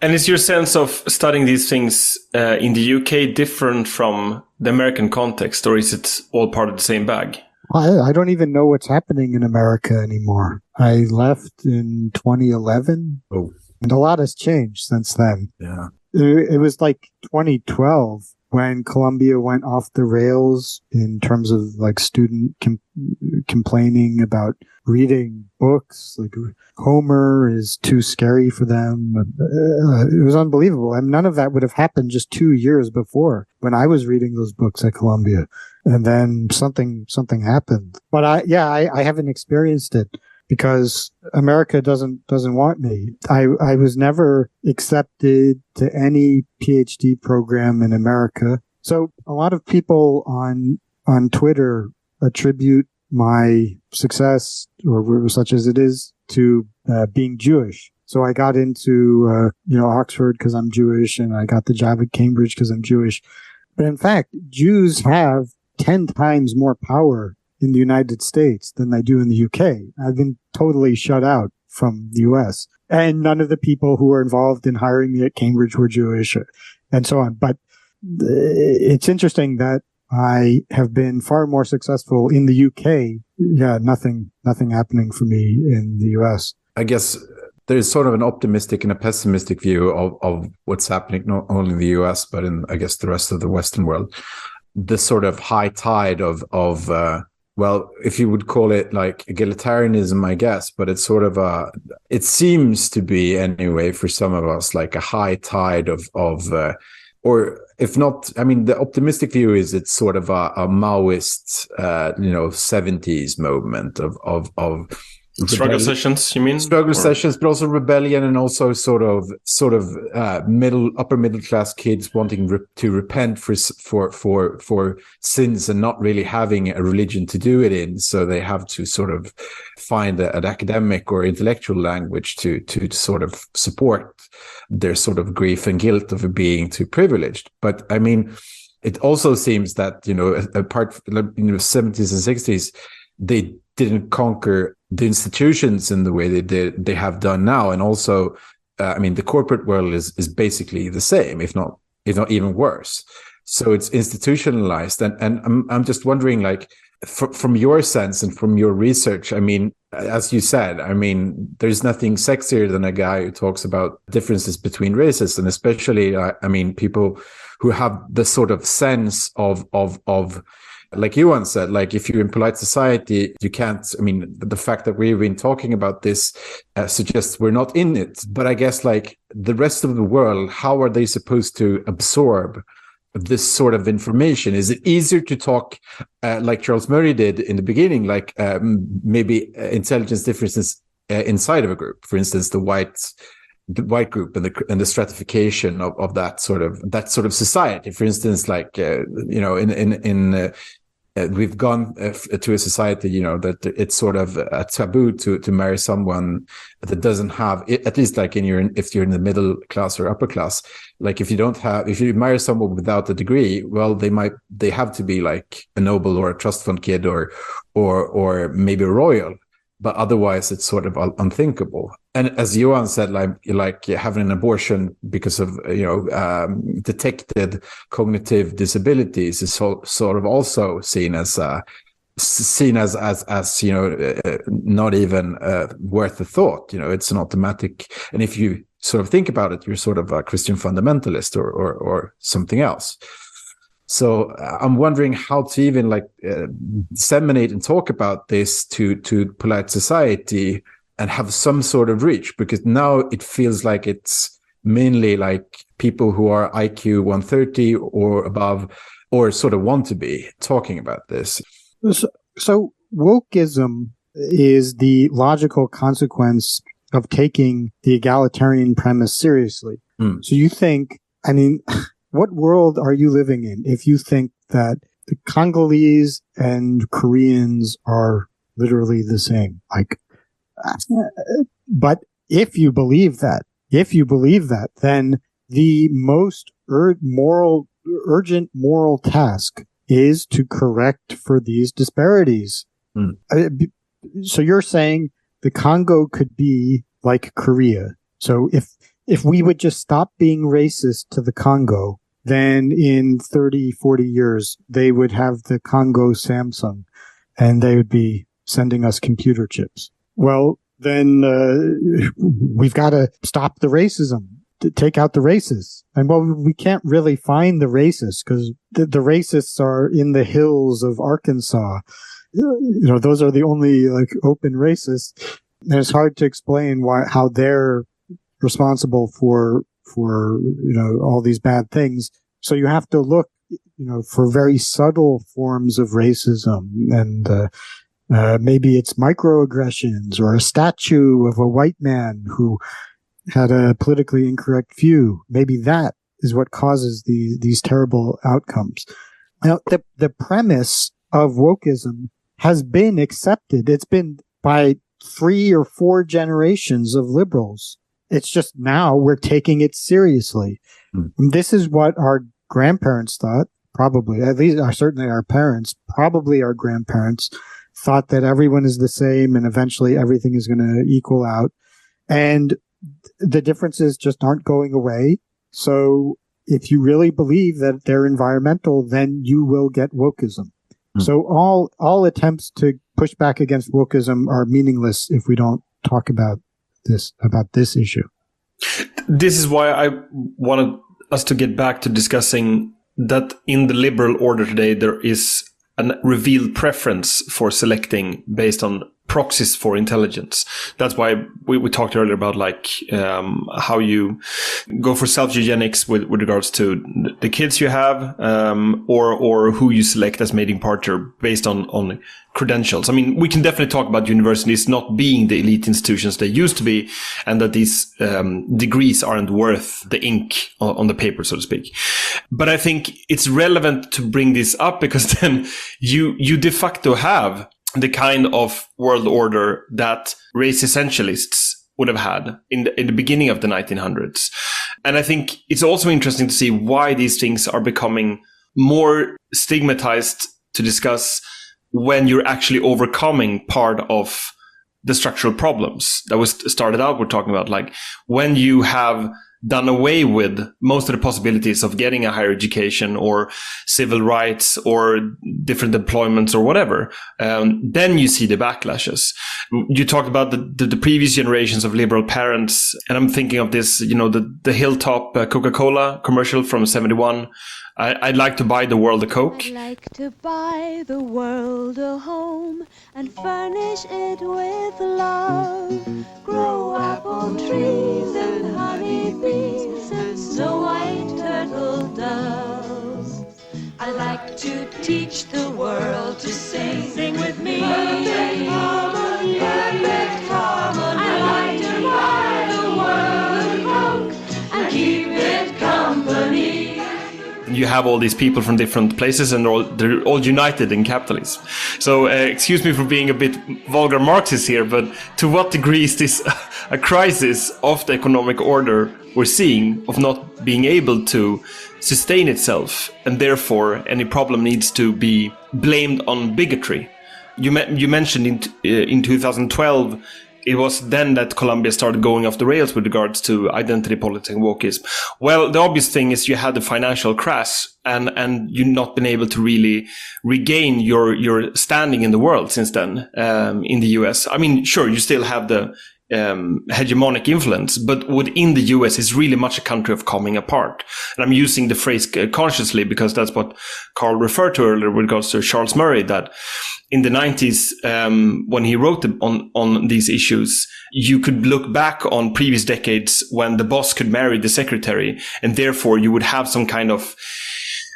And is your sense of studying these things in the UK different from the American context, or is it all part of the same bag? I don't even know what's happening in America anymore. I left in 2011, and a lot has changed since then. Yeah. it was like 2012 when Colombia went off the rails in terms of like student complaining about reading books. Like Homer is too scary for them. It was unbelievable. And none of that would have happened just 2 years before when I was reading those books at Columbia. And then something happened. But I haven't experienced it because America doesn't want me. I was never accepted to any PhD program in America. So a lot of people on Twitter attribute my success, or such as it is, to being Jewish. So I got into Oxford because I'm Jewish, and I got the job at Cambridge because I'm Jewish. But in fact, Jews have 10 times more power in the United States than they do in the UK. I've been totally shut out from the US. And none of the people who were involved in hiring me at Cambridge were Jewish, and so on. But it's interesting that I have been far more successful in the UK. Yeah, nothing happening for me in the US. I guess there's sort of an optimistic and a pessimistic view of what's happening, not only in the US, but in, I guess, the rest of the Western world. This sort of high tide of well, if you would call it like egalitarianism, I guess, but it's sort of it seems to be anyway for some of us like a high tide of or if not, I mean, the optimistic view is it's sort of a Maoist, 70s movement of struggle sessions, you mean? Struggle sessions, but also rebellion, and also sort of upper middle class kids wanting to repent for sins and not really having a religion to do it in. So they have to sort of find an academic or intellectual language to sort of support their sort of grief and guilt of being too privileged. But I mean, it also seems that, apart from, 70s and 60s, they didn't conquer the institutions in the way they have done now. And also, the corporate world is basically the same, if not even worse. So it's institutionalized. And I'm just wondering, like, from your sense and from your research, I mean, as you said, I mean, there's nothing sexier than a guy who talks about differences between races, and especially, people who have the sort of sense of like you once said, like if you're in polite society, you can't, the fact that we've been talking about this suggests we're not in it. But I guess like the rest of the world, how are they supposed to absorb this sort of information? Is it easier to talk like Charles Murray did in the beginning, like maybe intelligence differences inside of a group, for instance, the white group and the stratification of that sort of society, for instance, like we've gone to a society, that it's sort of a taboo to marry someone that doesn't have, at least like if you're in the middle class or upper class, like if you marry someone without a degree, well, they have to be like a noble or a trust fund kid or maybe a royal. But otherwise, it's sort of unthinkable. And as Johan said, like having an abortion because of detected cognitive disabilities is sort of also seen as not even worth a thought. It's an automatic. And if you sort of think about it, you're sort of a Christian fundamentalist or something else. So I'm wondering how to even disseminate and talk about this to polite society and have some sort of reach, because now it feels like it's mainly like people who are IQ 130 or above, or sort of want to be talking about this. So wokeism is the logical consequence of taking the egalitarian premise seriously. So you think, what world are you living in if you think that the Congolese and Koreans are literally the same? But if you believe that, then the most urgent moral task is to correct for these disparities. So you're saying the Congo could be like Korea. So if we would just stop being racist to the Congo, then in 30, 40 years, they would have the Congo Samsung and they would be sending us computer chips. Well, then we've got to stop the racism. take out the racists. And well, we can't really find the racists because the racists are in the hills of Arkansas. Those are the only like open racists. And it's hard to explain how they're responsible for all these bad things. So you have to look, for very subtle forms of racism, and maybe it's microaggressions or a statue of a white man who had a politically incorrect view. Maybe that is what causes these terrible outcomes. Now, the premise of wokeism has been accepted. It's been by 3 or 4 generations of liberals. It's just now we're taking it seriously. And this is what our grandparents thought, probably, at least certainly our parents, probably our grandparents thought that everyone is the same and eventually everything is going to equal out. And the differences just aren't going away. So if you really believe that they're environmental, then you will get wokeism. So all attempts to push back against wokeism are meaningless if we don't talk about this issue. This is why I wanted us to get back to discussing that in the liberal order today, there is a revealed preference for selecting based on proxies for intelligence. That's why we talked earlier about how you go for self-eugenics with regards to the kids you have, or who you select as mating partner based on credentials. I mean, we can definitely talk about universities not being the elite institutions they used to be, and that these degrees aren't worth the ink on the paper, so to speak. But I think it's relevant to bring this up because then you de facto have the kind of world order that race essentialists would have had in the beginning of the 1900s. And I think it's also interesting to see why these things are becoming more stigmatized to discuss when you're actually overcoming part of the structural problems that was started out. We're talking about like when you have done away with most of the possibilities of getting a higher education or civil rights or different employments or whatever, then you see the backlashes. You talked about the previous generations of liberal parents, and I'm thinking of this, the Hilltop Coca-Cola commercial from 1971. I'd like to buy the world a Coke. I'd like to buy the world a home and furnish it with love. Grow apple trees and honey bees and snow white turtle doves. I'd like to teach the world to sing with me. Perfect harmony, perfect harmony. I'd like to buy the world a Coke and keep it company. You have all these people from different places and they're all united in capitalism. So excuse me for being a bit vulgar Marxist here, but to what degree is this a crisis of the economic order we're seeing of not being able to sustain itself, and therefore any problem needs to be blamed on bigotry? You mentioned in 2012 it was then that Colombia started going off the rails with regards to identity politics and wokeism. Well, the obvious thing is you had the financial crash and you've not been able to really regain your standing in the world since then, in the US. I mean, sure, you still have the hegemonic influence, but within the US is really much a country of coming apart. And I'm using the phrase consciously because that's what Carl referred to earlier with regards to Charles Murray, that in the 90s, when he wrote on these issues, you could look back on previous decades when the boss could marry the secretary, and therefore you would have some kind of,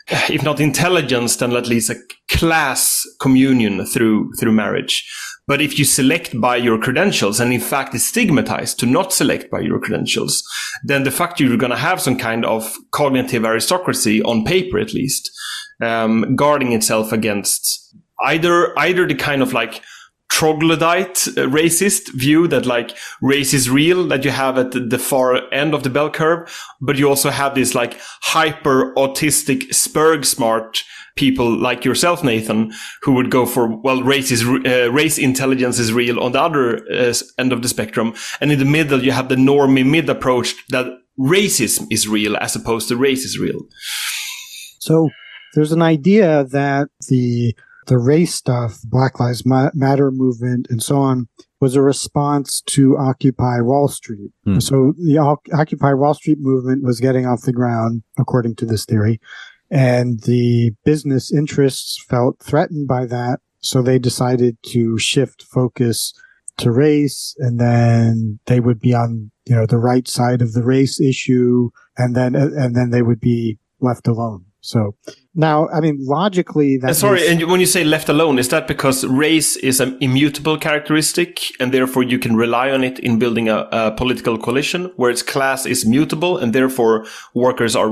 if not intelligence, then at least a class communion through marriage. But if you select by your credentials, and in fact is stigmatized to not select by your credentials, then the fact you're going to have some kind of cognitive aristocracy, on paper at least, guarding itself against either the kind of like troglodyte racist view that like race is real that you have at the far end of the bell curve, but you also have this like hyper autistic Spurg smart people like yourself, Nathan, who would go for, well, race intelligence is real on the other end of the spectrum, and in the middle you have the normie mid approach that racism is real as opposed to race is real. So there's an idea that the race stuff, Black Lives Matter movement and so on, was a response to Occupy Wall Street. So the Occupy Wall Street movement was getting off the ground, according to this theory, and the business interests felt threatened by that. So they decided to shift focus to race, and then they would be on, the right side of the race issue, and then they would be left alone. So now, I mean, logically, that's and when you say left alone, is that because race is an immutable characteristic and therefore you can rely on it in building a political coalition, whereas class is mutable and therefore workers are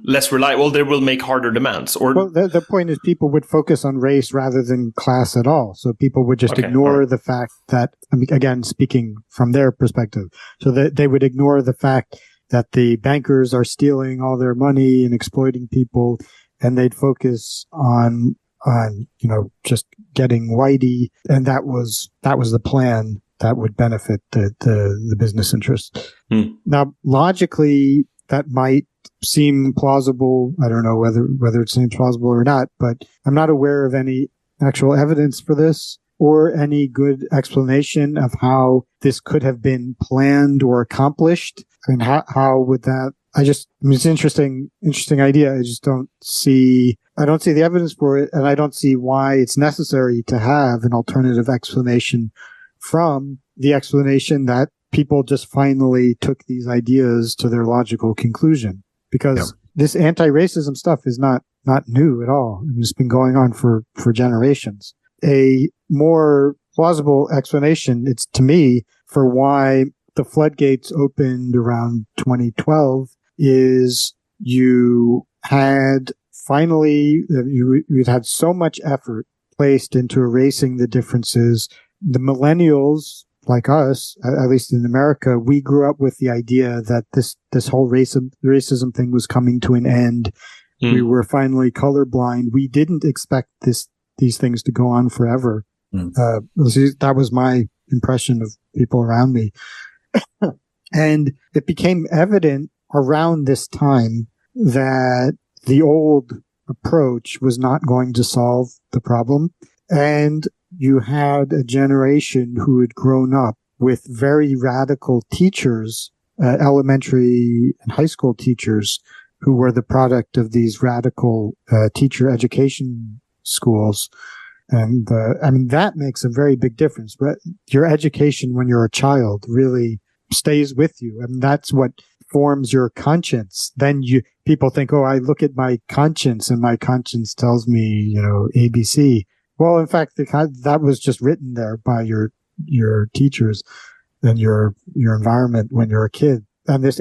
less reliable? They will make harder demands. Or well, the point is people would focus on race rather than class at all. So people would just ignore the fact that, I mean, again, speaking from their perspective, so that they would ignore the fact that the bankers are stealing all their money and exploiting people, and they'd focus on just getting whitey, and that was the plan that would benefit the business interests. Now, logically, that might seem plausible. I don't know whether it seems plausible or not, but I'm not aware of any actual evidence for this or any good explanation of how this could have been planned or accomplished. I mean, how would that? It's an interesting idea. I don't see the evidence for it, and I don't see why it's necessary to have an alternative explanation from the explanation that people just finally took these ideas to their logical conclusion. Because this anti-racism stuff is not new at all. It's been going on for generations. A more plausible explanation, it's to me, for why the floodgates opened around 2012 is you'd had so much effort placed into erasing the differences. The millennials, like us, at least in America, we grew up with the idea that this whole racism thing was coming to an end. We were finally colorblind. We didn't expect these things to go on forever. That was my impression of people around me. And it became evident around this time that the old approach was not going to solve the problem. And you had a generation who had grown up with very radical teachers, elementary and high school teachers, who were the product of these radical teacher education schools. And I mean, that makes a very big difference. But your education when you're a child really stays with you. I mean, that's what forms your conscience. Then people think, oh, I look at my conscience and my conscience tells me, ABC. Well, in fact, that was just written there by your teachers and your environment when you're a kid. And this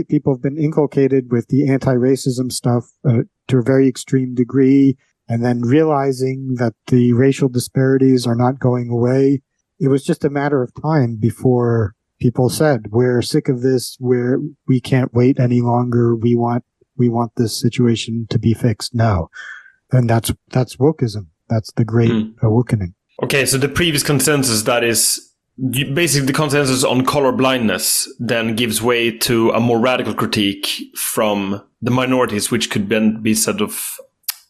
people have been inculcated with the anti-racism stuff to a very extreme degree. And then realizing that the racial disparities are not going away, it was just a matter of time before people said, we're sick of this, we can't wait any longer, we want this situation to be fixed now. And that's wokeism. That's the great awakening. Okay, so the previous consensus, that is basically the consensus on color blindness, then gives way to a more radical critique from the minorities, which could then be sort of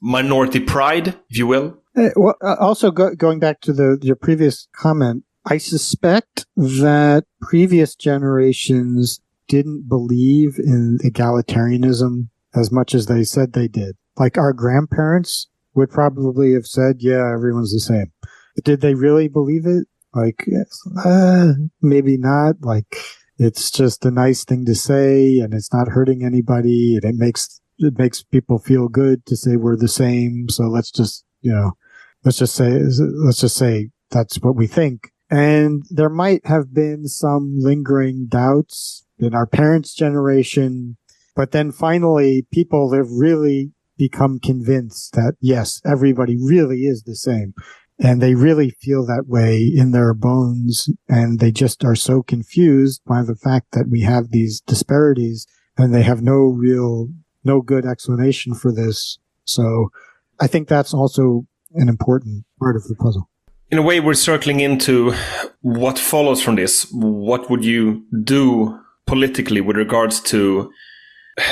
minority pride, if you will. Well, also going back to your previous comment, I suspect that previous generations didn't believe in egalitarianism as much as they said they did. Like our grandparents would probably have said, yeah, everyone's the same. But did they really believe it? Like, maybe not. Like, it's just a nice thing to say and it's not hurting anybody and it makes people feel good to say we're the same. So let's just say that's what we think. And there might have been some lingering doubts in our parents' generation, but then finally people have really become convinced that yes, everybody really is the same. And they really feel that way in their bones. And they just are so confused by the fact that we have these disparities and they have no good explanation for this. So I think that's also an important part of the puzzle. In a way, we're circling into what follows from this. What would you do politically with regards to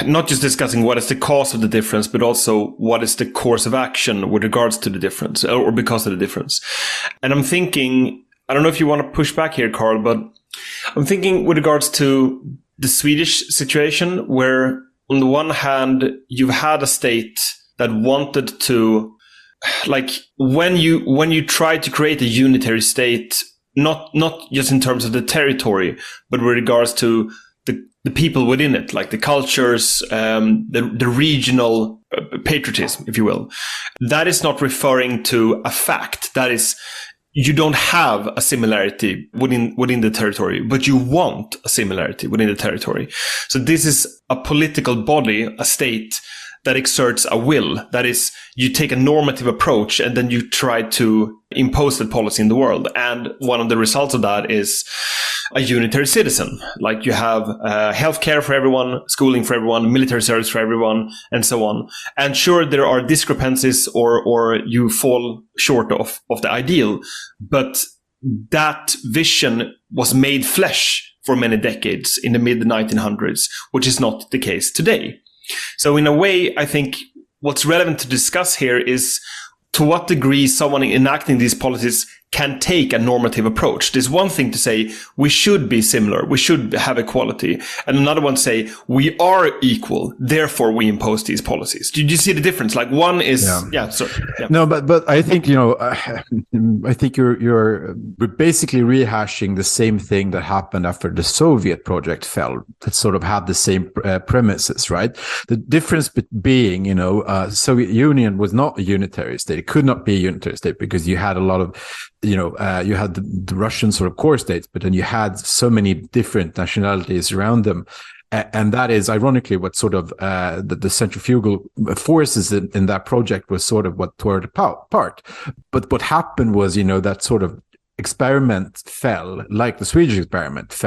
not just discussing what is the cause of the difference, but also what is the course of action with regards to the difference or because of the difference? And I'm thinking I don't know if you want to push back here, Carl, but I'm thinking with regards to the Swedish situation, where on the one hand, you've had a state that wanted to, like, when you try to create a unitary state, not just in terms of the territory, but with regards to the people within it, like the cultures, the regional patriotism, if you will, that is not referring to a fact. That is, you don't have a similarity within the territory, but you want a similarity within the territory. So this is a political body, a state that exerts a will. That is, you take a normative approach and then you try to impose that policy in the world. And one of the results of that is a unitary citizen. Like you have healthcare for everyone, schooling for everyone, military service for everyone, and so on. And sure, there are discrepancies or you fall short of the ideal, but that vision was made flesh for many decades in the mid-1900s, which is not the case today. So in a way, I think what's relevant to discuss here is to what degree someone enacting these policies can take a normative approach. There's one thing to say, we should be similar, we should have equality. And another one to say, we are equal, therefore we impose these policies. Did you see the difference? Like one is, No, but I think, I think you're basically rehashing the same thing that happened after the Soviet project fell, that sort of had the same premises, right? The difference being, Soviet Union was not a unitary state. It could not be a unitary state because you had a lot of, you had the Russian sort of core states, but then you had so many different nationalities around them. And that is ironically what sort of the centrifugal forces in that project was sort of what tore it apart. But what happened was, that sort of experiment fell, like the Swedish experiment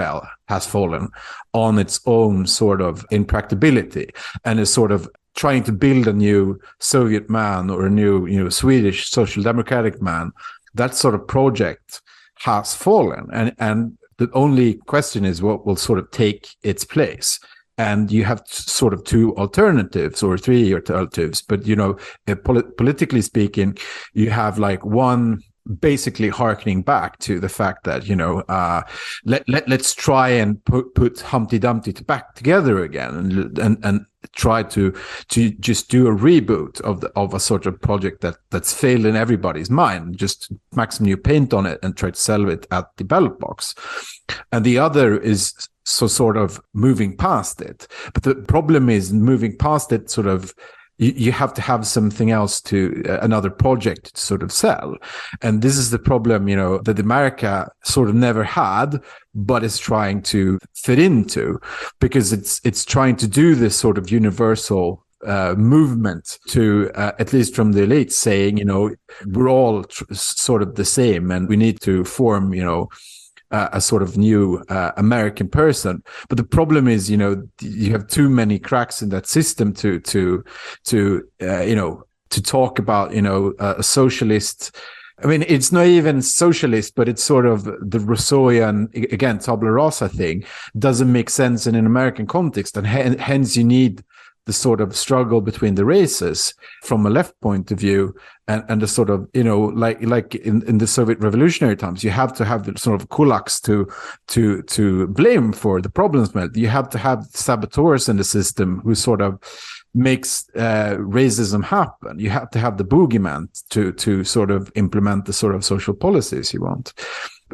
has fallen on its own sort of impracticability, and is sort of trying to build a new Soviet man or a new, Swedish social democratic man. That sort of project has fallen. And the only question is what will sort of take its place. And you have sort of two alternatives or three alternatives. But, politically speaking, you have like one basically harkening back to the fact that, let's try and put Humpty Dumpty back together again and try to just do a reboot of a sort of project that's failed in everybody's mind. Just smack some new paint on it and try to sell it at the ballot box. And the other is sort of moving past it. But the problem is moving past it sort of, you have to have something else to another project to sort of sell. And this is the problem, that America sort of never had, but is trying to fit into, because it's trying to do this sort of universal movement to, at least from the elites, saying, we're all sort of the same and we need to form, a sort of new American person. But the problem is, you have too many cracks in that system to talk about, a socialist. I mean, it's not even socialist, but it's sort of the Rousseauian, again, tabula rasa thing doesn't make sense in an American context. And hence you need the sort of struggle between the races from a left point of view, and the sort of, like in the Soviet revolutionary times, you have to have the sort of kulaks to blame for the problems. You have to have saboteurs in the system who sort of makes racism happen. You have to have the boogeyman to sort of implement the sort of social policies you want.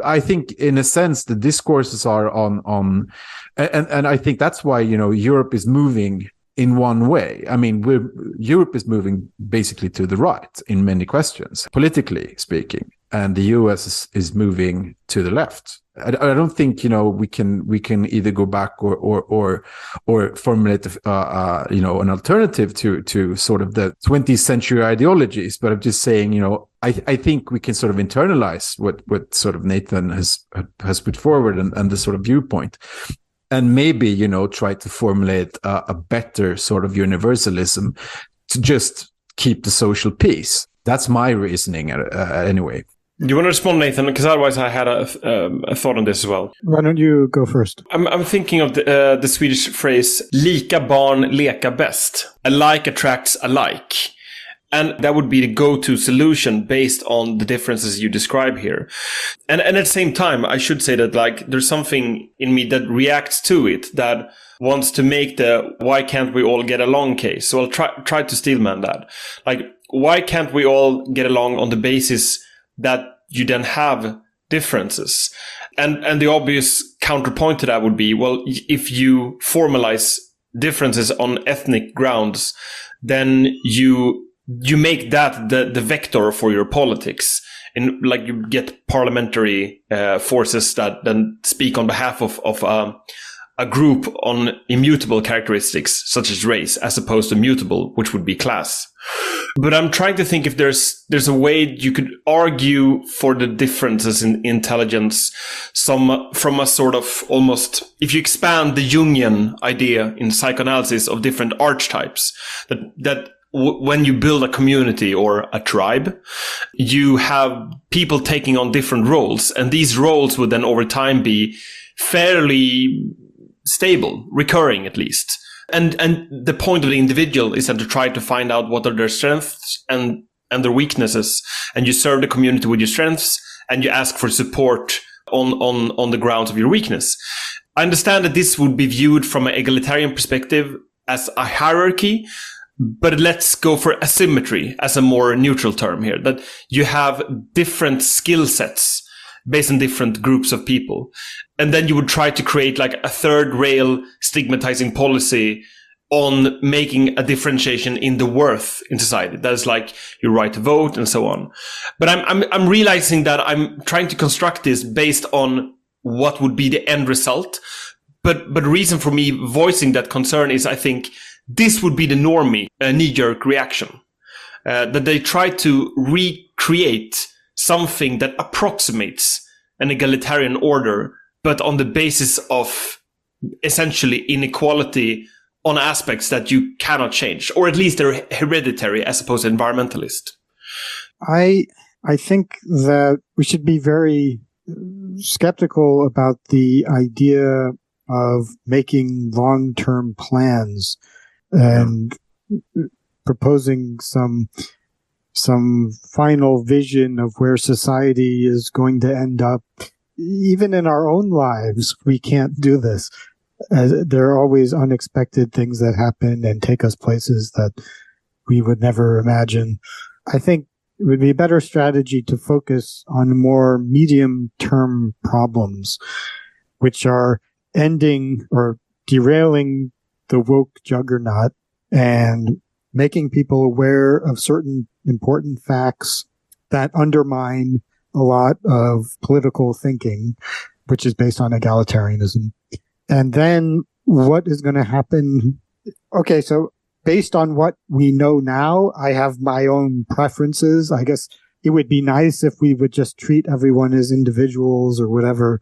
I think, in a sense, the discourses are on, and I think that's why, Europe is moving in one way. I mean, Europe is moving basically to the right in many questions, politically speaking, and the US is moving to the left. I don't think, we can either go back or formulate an alternative to sort of the 20th century ideologies. But I'm just saying, I think we can sort of internalize what sort of Nathan has put forward and the sort of viewpoint. And maybe, try to formulate a better sort of universalism to just keep the social peace. That's my reasoning anyway. Do you want to respond, Nathan? Because otherwise I had a thought on this as well. Why don't you go first? I'm thinking of the Swedish phrase, lika barn leka bäst. Alike attracts alike. And that would be the go-to solution based on the differences you describe here. And at the same time, I should say that like there's something in me that reacts to it, that wants to make the why can't we all get along case. So I'll try to steelman that. Like, why can't we all get along on the basis that you then have differences? And the obvious counterpoint to that would be, well, if you formalize differences on ethnic grounds, then you make that the vector for your politics. And like you get parliamentary forces that then speak on behalf of a group on immutable characteristics such as race, as opposed to mutable, which would be class. But I'm trying to think if there's a way you could argue for the differences in intelligence, from a sort of almost, if you expand the Jungian idea in psychoanalysis of different archetypes, that when you build a community or a tribe, you have people taking on different roles, and these roles would then over time be fairly stable, recurring at least. And the point of the individual is then to try to find out what are their strengths and their weaknesses, and you serve the community with your strengths, and you ask for support on the grounds of your weakness. I understand that this would be viewed from an egalitarian perspective as a hierarchy, but let's go for asymmetry as a more neutral term here, that you have different skill sets based on different groups of people. And then you would try to create like a third rail stigmatizing policy on making a differentiation in the worth in society. That is like your right to vote and so on. But I'm realizing that I'm trying to construct this based on what would be the end result. But the reason for me voicing that concern is I think this would be the normie knee-jerk reaction. That they try to recreate something that approximates an egalitarian order, but on the basis of essentially inequality on aspects that you cannot change, or at least they're hereditary as opposed to environmentalist. I think that we should be very skeptical about the idea of making long-term plans and proposing some final vision of where society is going to end up. Even in our own lives, we can't do this. There are always unexpected things that happen and take us places that we would never imagine. I think it would be a better strategy to focus on more medium-term problems, which are ending or derailing the woke juggernaut and making people aware of certain important facts that undermine a lot of political thinking, which is based on egalitarianism. And then what is going to happen? Okay, so based on what we know now, I have my own preferences. I guess it would be nice if we would just treat everyone as individuals or whatever,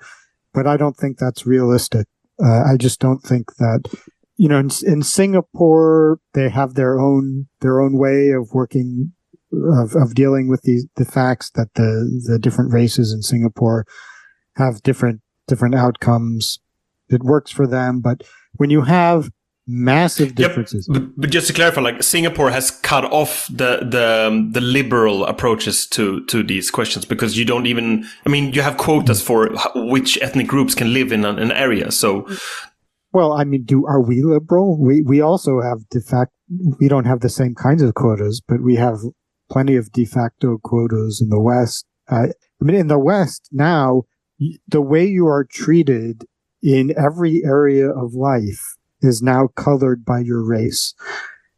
but I don't think that's realistic. I just don't think that, you know, in Singapore, they have their own way of working, of dealing with the facts that the different races in Singapore have different outcomes. It works for them, but when you have massive differences. Yep. But just to clarify, like Singapore has cut off the liberal approaches to these questions, because you don't even, I mean, you have quotas for which ethnic groups can live in an area. So, well, I mean, are we liberal? We also have we don't have the same kinds of quotas, but we have plenty of de facto quotas in the West. I mean, in the West now, the way you are treated in every area of life is now colored by your race.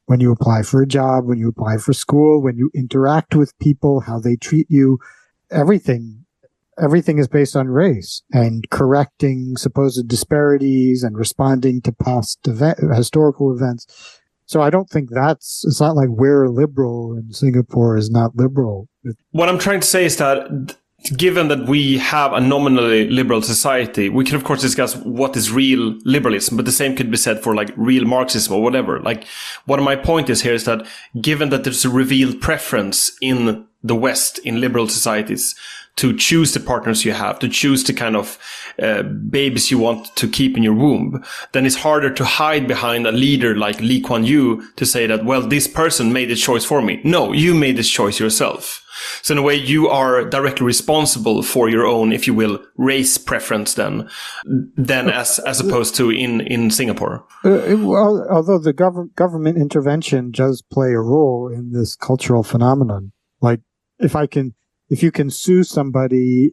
When you apply for a job, when you apply for school, when you interact with people, how they treat you, everything is based on race, and correcting supposed disparities and responding to past historical events. So I don't think it's not like we're liberal and Singapore is not liberal. What I'm trying to say is that given that we have a nominally liberal society, we can of course discuss what is real liberalism, but the same could be said for like real Marxism or whatever. Like, what my point is here is that given that there's a revealed preference in the West, in liberal societies, to choose the partners you have, to choose the kind of babies you want to keep in your womb, then it's harder to hide behind a leader like Lee Kuan Yew to say that, well, this person made this choice for me. No, you made this choice yourself. So in a way, you are directly responsible for your own, if you will, race preference then as opposed to in Singapore. Well, although the government intervention does play a role in this cultural phenomenon, like if you can sue somebody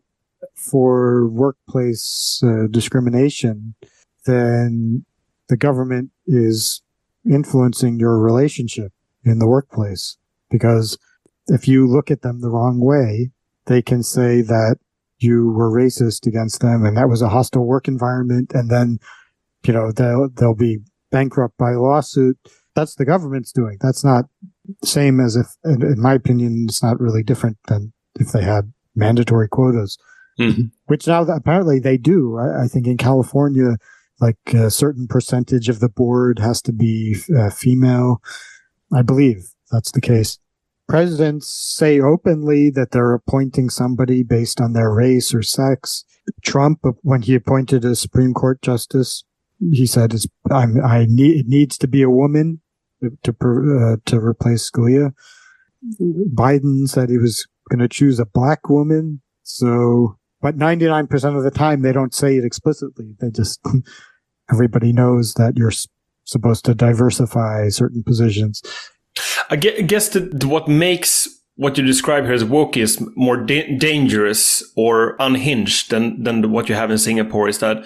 for workplace discrimination, then the government is influencing your relationship in the workplace. Because if you look at them the wrong way, they can say that you were racist against them and that was a hostile work environment. And then, they'll be bankrupt by lawsuit. That's the government's doing. That's not the same as if, in my opinion, it's not really different than if they had mandatory quotas, which now apparently they do. I think in California, like a certain percentage of the board has to be female. I believe that's the case. Presidents say openly that they're appointing somebody based on their race or sex. Trump, when he appointed a Supreme Court justice, he said, it needs to be a woman to replace Scalia. Biden said he was going to choose a black woman. So, but 99% of the time they don't say it explicitly. They just, everybody knows that you're supposed to diversify certain positions. I guess what makes what you describe here as wokeism more dangerous or unhinged than what you have in Singapore is that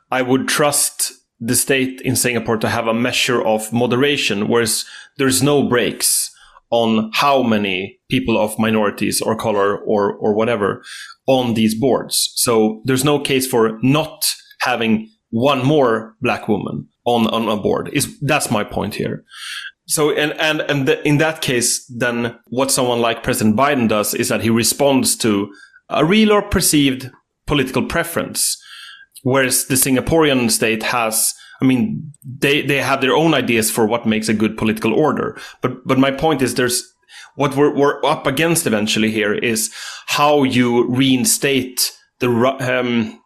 I would trust the state in Singapore to have a measure of moderation, whereas there's no breaks on how many people of minorities or color or whatever on these boards. So there's no case for not having one more black woman on a board. That's my point here. So, in that case, then what someone like President Biden does is that he responds to a real or perceived political preference. Whereas the Singaporean state has, they have their own ideas for what makes a good political order. But my point is what we're up against eventually here is how you reinstate the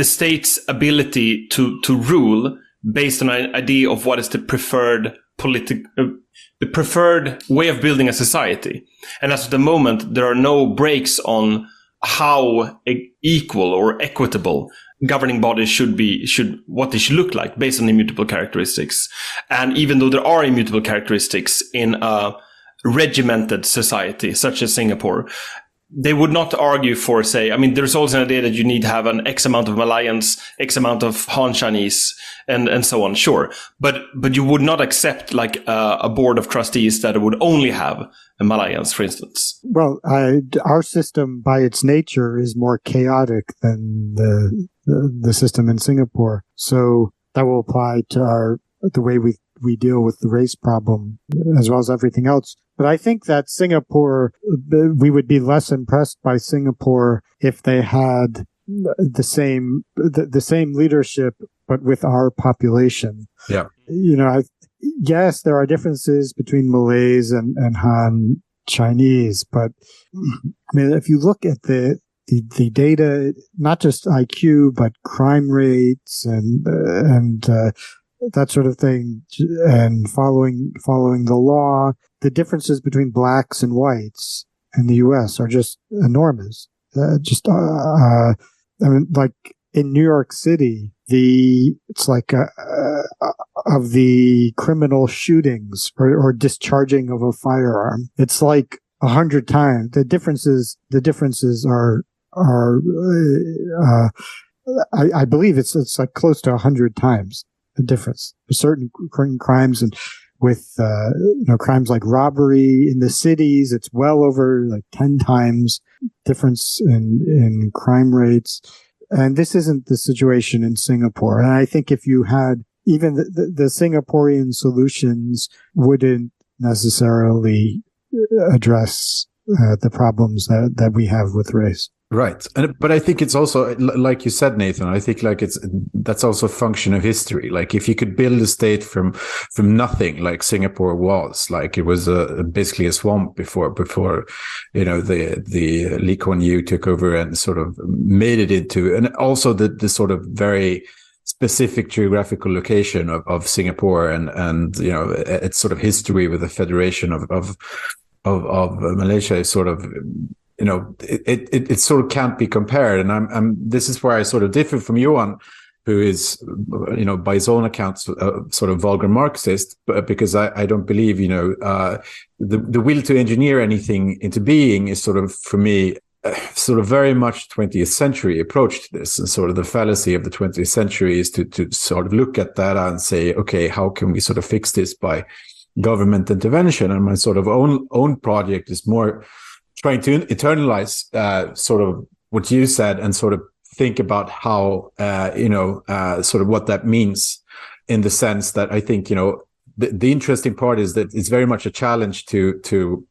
state's ability to rule based on an idea of what is the preferred the preferred way of building a society. And as of the moment, there are no breaks on how equal or equitable governing bodies what they should look like based on immutable characteristics. And even though there are immutable characteristics in a regimented society, such as Singapore, they would not argue for, there's also an idea that you need to have an X amount of Malayans, X amount of Han Chinese, and so on. Sure. But you would not accept like a board of trustees that would only have Malayans, for instance. Well, our system by its nature is more chaotic than the system in Singapore. So that will apply to the way we deal with the race problem as well as everything else. But I think that Singapore, we would be less impressed by Singapore if they had the same leadership, but with our population. Yeah. Yes, there are differences between Malays and Han Chinese, but if you look at the data, not just IQ, but crime rates and that sort of thing, and following the law, the differences between blacks and whites in the U.S. are just enormous. Like in New York City, it's like of the criminal shootings or discharging of a firearm, it's like 100 times. The differences are I believe it's like close to 100 times the difference. There's certain crimes and with crimes like robbery in the cities, it's well over like 10 times difference in crime rates. And this isn't the situation in Singapore. And I think if you had even the Singaporean solutions wouldn't necessarily address the problems that we have with race. Right. But I think it's also, like you said, Nathan, I think like that's also a function of history. Like if you could build a state from nothing, like Singapore was, like it was basically a swamp before, the Lee Kuan Yew took over and sort of made it into, and also the sort of very specific geographical location of Singapore and its sort of history with the Federation of Malaysia is sort of, it sort of can't be compared. And this is where I sort of differ from Johan, who is, by his own accounts, sort of vulgar Marxist, because I don't believe, the will to engineer anything into being is sort of, for me, sort of very much 20th century approach to this. And sort of the fallacy of the 20th century is to sort of look at that and say, okay, how can we sort of fix this by government intervention? And my sort of own project is more trying to internalize sort of what you said and sort of think about how, sort of what that means, in the sense that I think, the interesting part is that it's very much a challenge to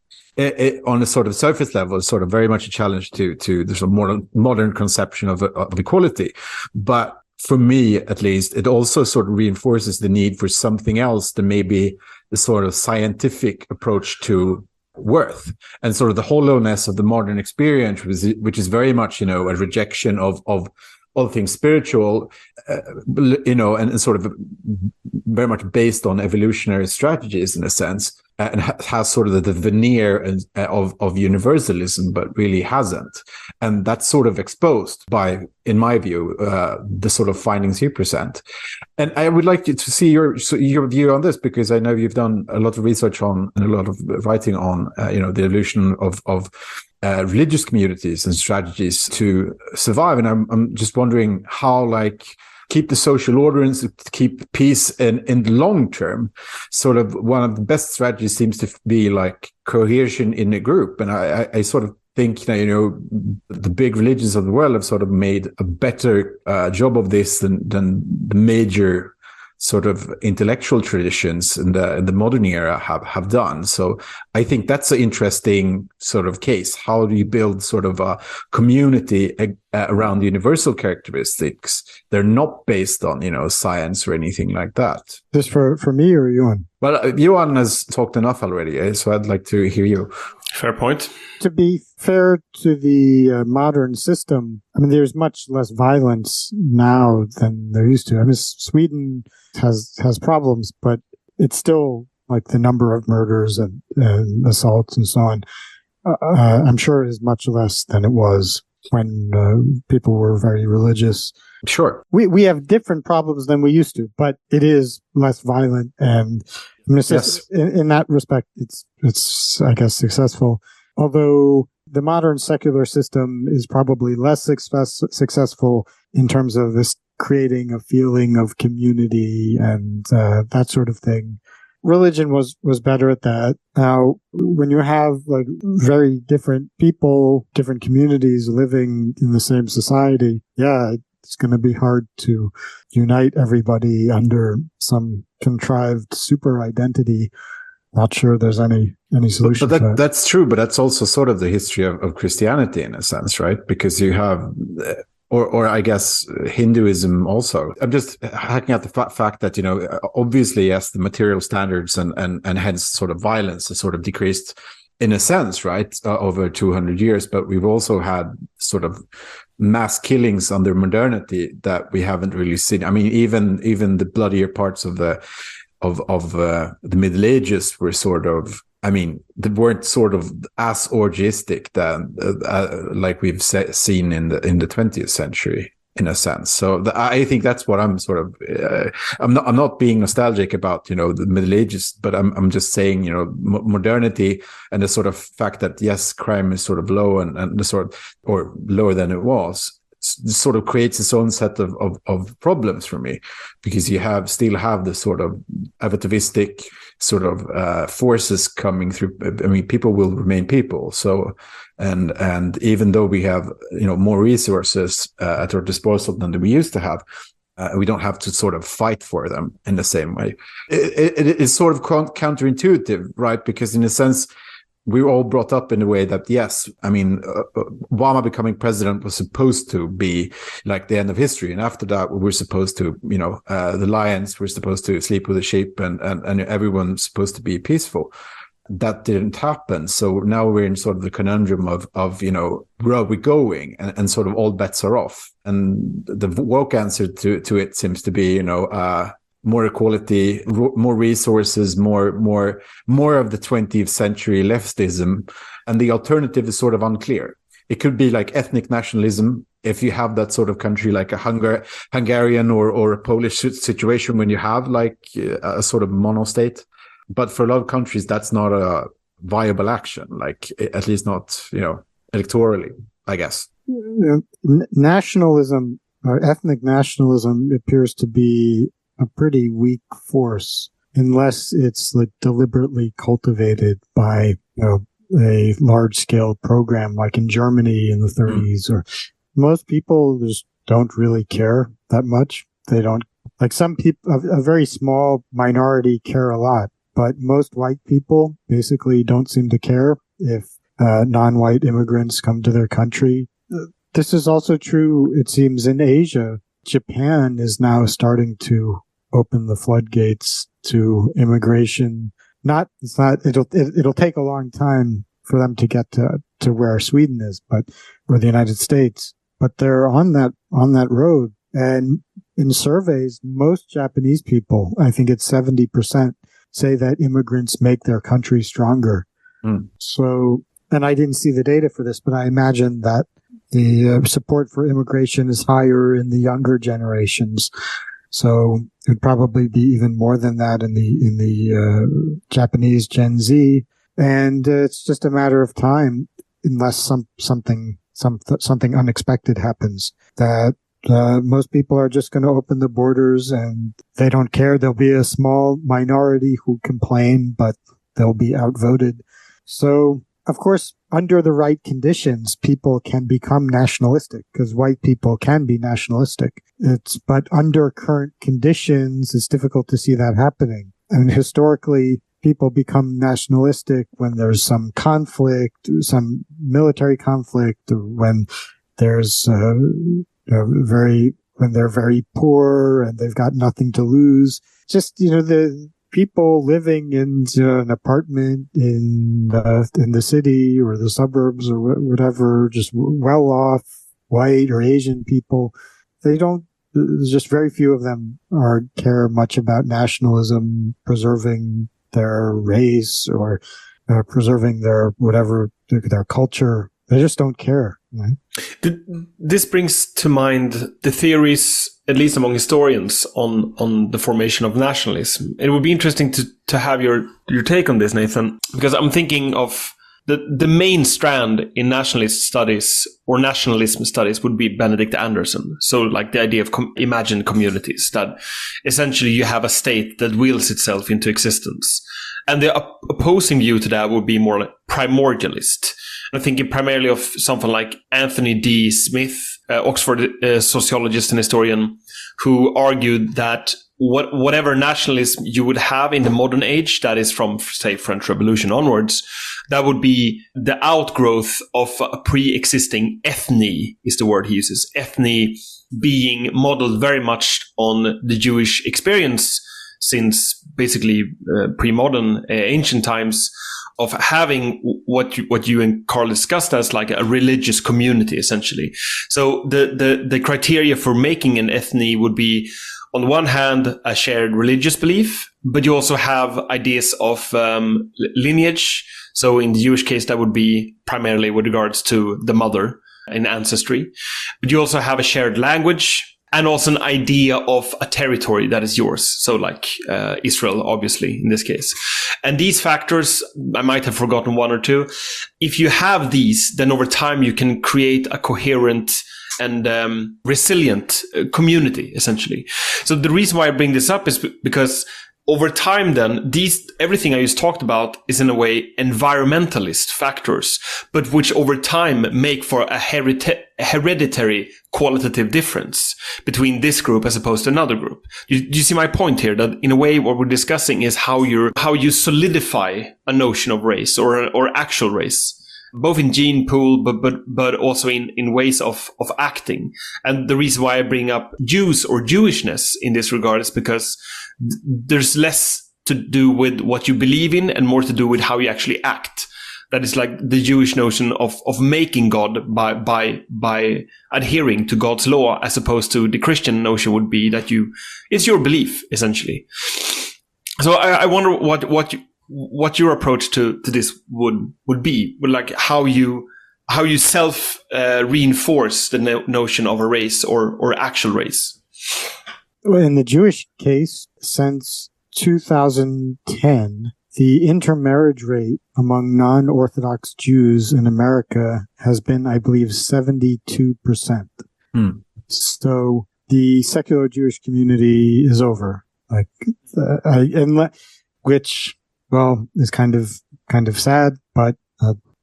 on a sort of surface level, sort of very much a challenge to the sort of modern conception of equality. But for me, at least, it also sort of reinforces the need for something else than maybe the sort of scientific approach to worth, and sort of the hollowness of the modern experience, which is very much, a rejection of all things spiritual, and sort of very much based on evolutionary strategies in a sense, and has sort of the veneer of universalism, but really hasn't. And that's sort of exposed by, in my view, the sort of findings you present. And I would like you to see your view on this, because I know you've done a lot of research on and a lot of writing on, the evolution of religious communities and strategies to survive. And I'm just wondering how, keep the social order and keep peace in the long term. Sort of one of the best strategies seems to be like cohesion in a group. And I sort of think, the big religions of the world have sort of made a better job of this than the major sort of intellectual traditions in the modern era have done. So I think that's an interesting sort of case. How do you build sort of a community around universal characteristics? They're not based on, science or anything like that. This for me or Johan? Well, Johan has talked enough already, so I'd like to hear you. Fair point. To be fair to the modern system, I mean, there's much less violence now than there used to. I mean, Sweden has problems, but it's still like the number of murders and assaults and so on. I'm sure it is much less than it was when people were very religious. Sure. We have different problems than we used to, but it is less violent. And I mean, yes. in that respect, it's, I guess, successful. Although the modern secular system is probably less successful in terms of this creating a feeling of community and that sort of thing. Religion was better at that. Now, when you have like very different people, different communities living in the same society, it's going to be hard to unite everybody under some contrived super identity. Not sure there's any solution. But that's true. But that's also sort of the history of Christianity in a sense, right? Because you have, or I guess Hinduism also. I'm just hacking out the fact that, obviously, yes, the material standards and hence sort of violence has sort of decreased in a sense, right, over 200 years. But we've also had sort of mass killings under modernity that we haven't really seen. I mean, even the bloodier parts of the Middle Ages were sort of, I mean, they weren't sort of as orgiastic than like we've seen in the 20th century, in a sense. So I think that's what I'm sort of. I'm not being nostalgic about the Middle Ages, but I'm just saying modernity and the sort of fact that yes, crime is sort of low and the sort or lower than it was. Sort of creates its own set of problems for me, because you still have the sort of avativistic sort of forces coming through. I mean, people will remain people. So, and even though we have more resources at our disposal than we used to have, we don't have to sort of fight for them in the same way. It is sort of counterintuitive, right? Because in a sense, we were all brought up in a way that, yes, I mean, Obama becoming president was supposed to be like the end of history. And after that, we were supposed to, the lions were supposed to sleep with the sheep and everyone's supposed to be peaceful. That didn't happen. So now we're in sort of the conundrum of where are we going? And sort of all bets are off. And the woke answer to it seems to be, more equality, more resources, more of the 20th century leftism. And the alternative is sort of unclear. It could be like ethnic nationalism if you have that sort of country like a Hungarian or a Polish situation when you have like a sort of monostate. But for a lot of countries, that's not a viable action, like at least not, electorally, I guess. Nationalism, ethnic nationalism appears to be a pretty weak force unless it's like deliberately cultivated by a large-scale program like in Germany in the 30s. Or most people just don't really care that much. They don't, like some people, a very small minority care a lot, but most white people basically don't seem to care if non-white immigrants come to their country. This is also true, it seems, in Asia. Japan is now starting to open the floodgates to immigration. It'll take a long time for them to get to where Sweden is, or the United States, but they're on that road. And in surveys, most Japanese people, I think it's 70%, say that immigrants make their country stronger. So, and I didn't see the data for this, but I imagine that the support for immigration is higher in the younger generations. So it would probably be even more than that in the Japanese Gen Z, and it's just a matter of time, unless something unexpected happens, that most people are just going to open the borders and they don't care. There'll be a small minority who complain, but they'll be outvoted. So, of course, under the right conditions, people can become nationalistic because white people can be nationalistic. But under current conditions, it's difficult to see that happening. I mean, historically, people become nationalistic when there's some conflict, some military conflict, or when there's when they're very poor and they've got nothing to lose. Just, the people living in an apartment in the city or the suburbs or whatever, just well-off white or Asian people, there's just very few of them care much about nationalism, preserving their race or preserving their culture. They just don't care. Right? This brings to mind the theories, at least among historians, on the formation of nationalism. It would be interesting to have your take on this, Nathan, because I'm thinking of the main strand in nationalist studies or nationalism studies would be Benedict Anderson. So like the idea of imagined communities, that essentially you have a state that wills itself into existence. And the opposing view to that would be more like primordialist. I'm thinking primarily of something like Anthony D. Smith, Oxford sociologist and historian, who argued that whatever nationalism you would have in the modern age, that is from, say, French Revolution onwards, that would be the outgrowth of a pre-existing ethne, is the word he uses. Ethne being modeled very much on the Jewish experience since basically pre-modern ancient times, of having what you and Carl discussed as like a religious community, essentially. So the criteria for making an ethne would be, on the one hand, a shared religious belief, but you also have ideas of lineage. So in the Jewish case, that would be primarily with regards to the mother in ancestry. But you also have a shared language, and also an idea of a territory that is yours. So like Israel, obviously, in this case. And these factors, I might have forgotten one or two. If you have these, then over time you can create a coherent and resilient community, essentially. So the reason why I bring this up is because over time, then, everything I just talked about is in a way environmentalist factors, but which over time make for a hereditary qualitative difference between this group as opposed to another group. Do you see my point here? That in a way, what we're discussing is how you solidify a notion of race or actual race, both in gene pool, but also in ways of acting. And the reason why I bring up Jews or Jewishness in this regard is because there's less to do with what you believe in and more to do with how you actually act. That is like the Jewish notion of making God by adhering to God's law, as opposed to the Christian notion would be that it's your belief, essentially. So I wonder what your approach to this would be, like how you self reinforce the notion of a race or actual race. Well, in the Jewish case, since 2010, the intermarriage rate among non-Orthodox Jews in America has been, I believe, 72%. So the secular Jewish community is over, which, well, is kind of sad, but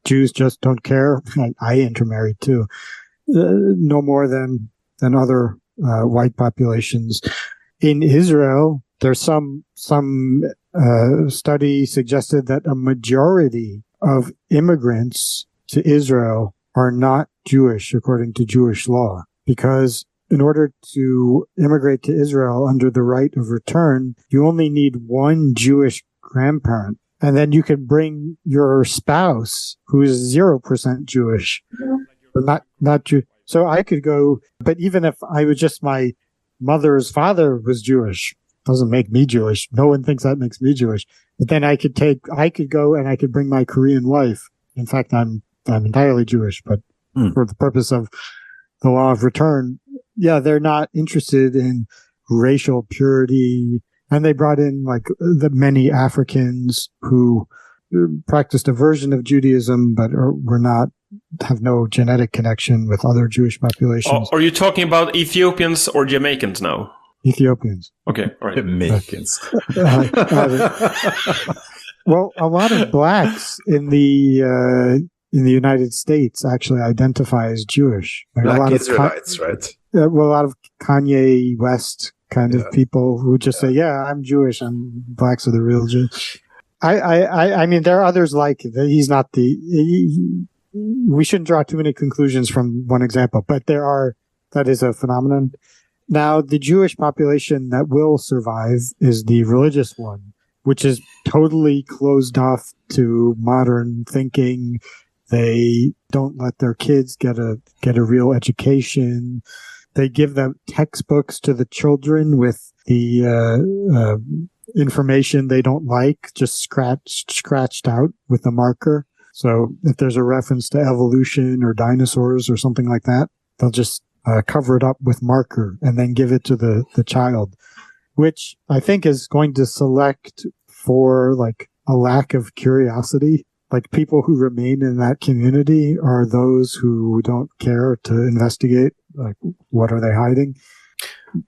Jews just don't care. I intermarried too, no more than other white populations. In Israel, there's some study suggested that a majority of immigrants to Israel are not Jewish according to Jewish law, because in order to immigrate to Israel under the right of return, you only need one Jewish grandparent, and then you can bring your spouse who is 0% Jewish, but not Jew. So I could go, but even if I was just my mother's father was Jewish, doesn't make me Jewish. No one thinks that makes me Jewish. But then I could go and I could bring my Korean wife. In fact, I'm entirely Jewish, but for the purpose of the law of return, yeah, they're not interested in racial purity. And they brought in like the many Africans who practiced a version of Judaism, but have no genetic connection with other Jewish populations. Are you talking about Ethiopians or Jamaicans now? Ethiopians. Okay, all right. Jamaicans. Well, a lot of blacks in the United States actually identify as Jewish. Like Black Israelites, right? Well, a lot of Kanye West kind of people who just say, "Yeah, I'm Jewish. Blacks are the real Jews." I mean, there are others like he's not we shouldn't draw too many conclusions from one example, but that is a phenomenon. Now, the Jewish population that will survive is the religious one, which is totally closed off to modern thinking. They don't let their kids get a real education. They give them textbooks to the children with the information they don't like, just scratched out with a marker. So if there's a reference to evolution or dinosaurs or something like that, they'll just cover it up with marker and then give it to the child, which I think is going to select for like a lack of curiosity. Like people who remain in that community are those who don't care to investigate, like what are they hiding.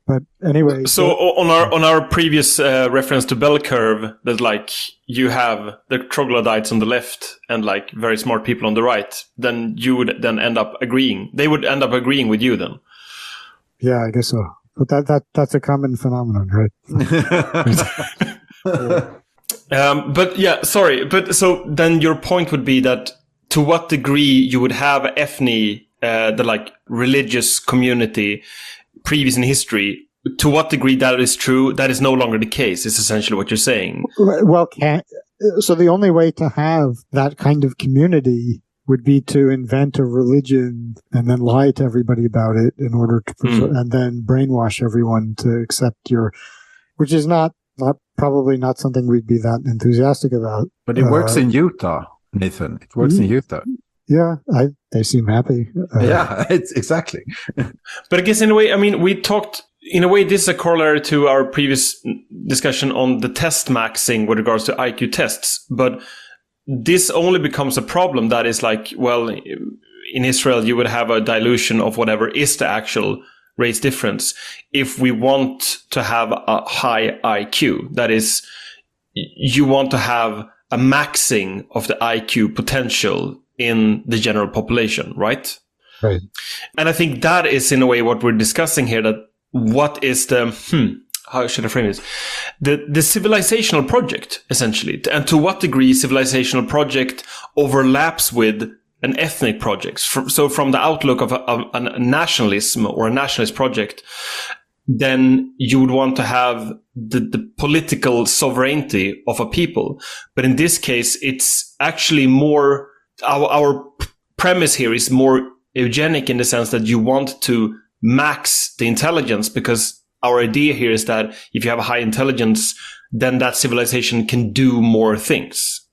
But anyway, so on our previous reference to bell curve, that like you have the troglodytes on the left and like very smart people on the right, then you would then end up agreeing. They would end up agreeing with you then. Yeah, I guess so. But that's a common phenomenon, right? But yeah, sorry. But so then your point would be that to what degree you would have ethne, the like religious community previous in history, to what degree that is true, that is no longer the case, is essentially what you're saying. Well, so the only way to have that kind of community would be to invent a religion and then lie to everybody about it in order to and then brainwash everyone to accept which is probably not something we'd be that enthusiastic about. But it works in Utah, Nathan. It works in Utah. Yeah, they seem happy. Yeah, it's exactly. But I guess in a way, I mean, we talked, in a way, this is a corollary to our previous discussion on the test maxing with regards to IQ tests. But this only becomes a problem that is like, well, in Israel, you would have a dilution of whatever is the actual race difference if we want to have a high IQ. That is, you want to have a maxing of the IQ potential in the general population, right? Right. And I think that is in a way what we're discussing here, that what is the, how should I frame this? The civilizational project, essentially. And to what degree civilizational project overlaps with an ethnic project. So from the outlook of a nationalism or a nationalist project, then you would want to have the political sovereignty of a people. But in this case, it's actually more, our premise here is more eugenic in the sense that you want to max the intelligence, because our idea here is that if you have a high intelligence, then that civilization can do more things.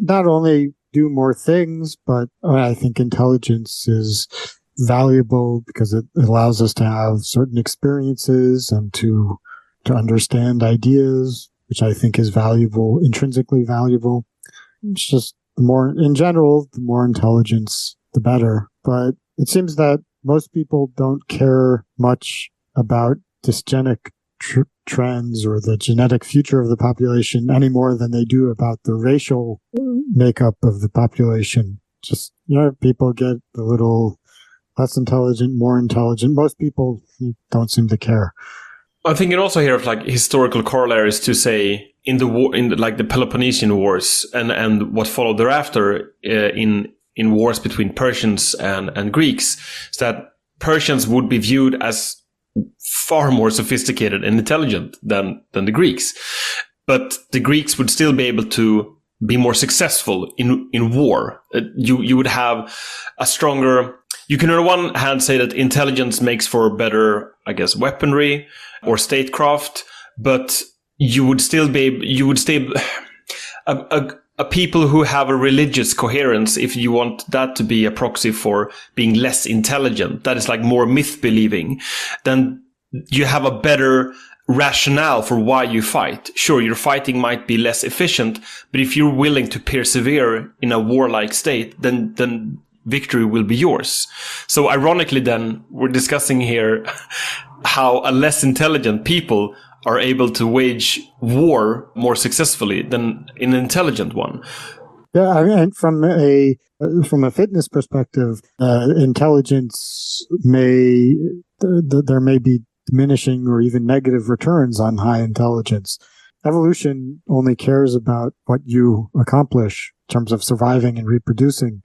Not only do more things, but I think intelligence is valuable because it allows us to have certain experiences and to understand ideas, which I think is valuable, intrinsically valuable. It's just the more, in general, the more intelligence, the better. But it seems that most people don't care much about dysgenic trends or the genetic future of the population any more than they do about the racial makeup of the population. Just, people get a little less intelligent, more intelligent. Most people don't seem to care. I'm thinking also here of like historical corollaries to say in the war, like the Peloponnesian Wars and what followed thereafter in wars between Persians and Greeks, is that Persians would be viewed as far more sophisticated and intelligent than the Greeks. But the Greeks would still be able to be more successful in war. You would have a stronger, you can on the one hand say that intelligence makes for better, I guess, weaponry or statecraft, but you would still a people who have a religious coherence, if you want that to be a proxy for being less intelligent, that is like more myth believing, then you have a better rationale for why you fight. Sure, your fighting might be less efficient, but if you're willing to persevere in a warlike state, then victory will be yours. So ironically then, we're discussing here how a less intelligent people are able to wage war more successfully than an intelligent one. Yeah, I mean, from a fitness perspective, intelligence there may be diminishing or even negative returns on high intelligence. Evolution only cares about what you accomplish in terms of surviving and reproducing.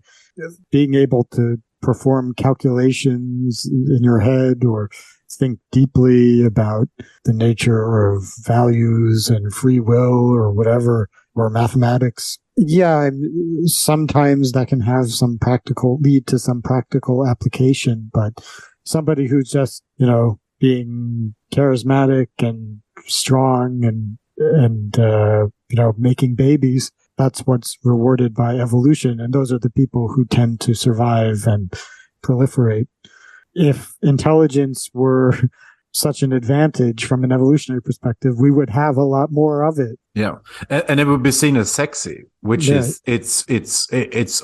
Being able to perform calculations in your head or think deeply about the nature of values and free will or whatever, or mathematics. Yeah, sometimes that can have lead to some practical application, but somebody who's just, being charismatic and strong and making babies, that's what's rewarded by evolution. And those are the people who tend to survive and proliferate. If intelligence were such an advantage from an evolutionary perspective, we would have a lot more of it. Yeah, and it would be seen as sexy, which is it's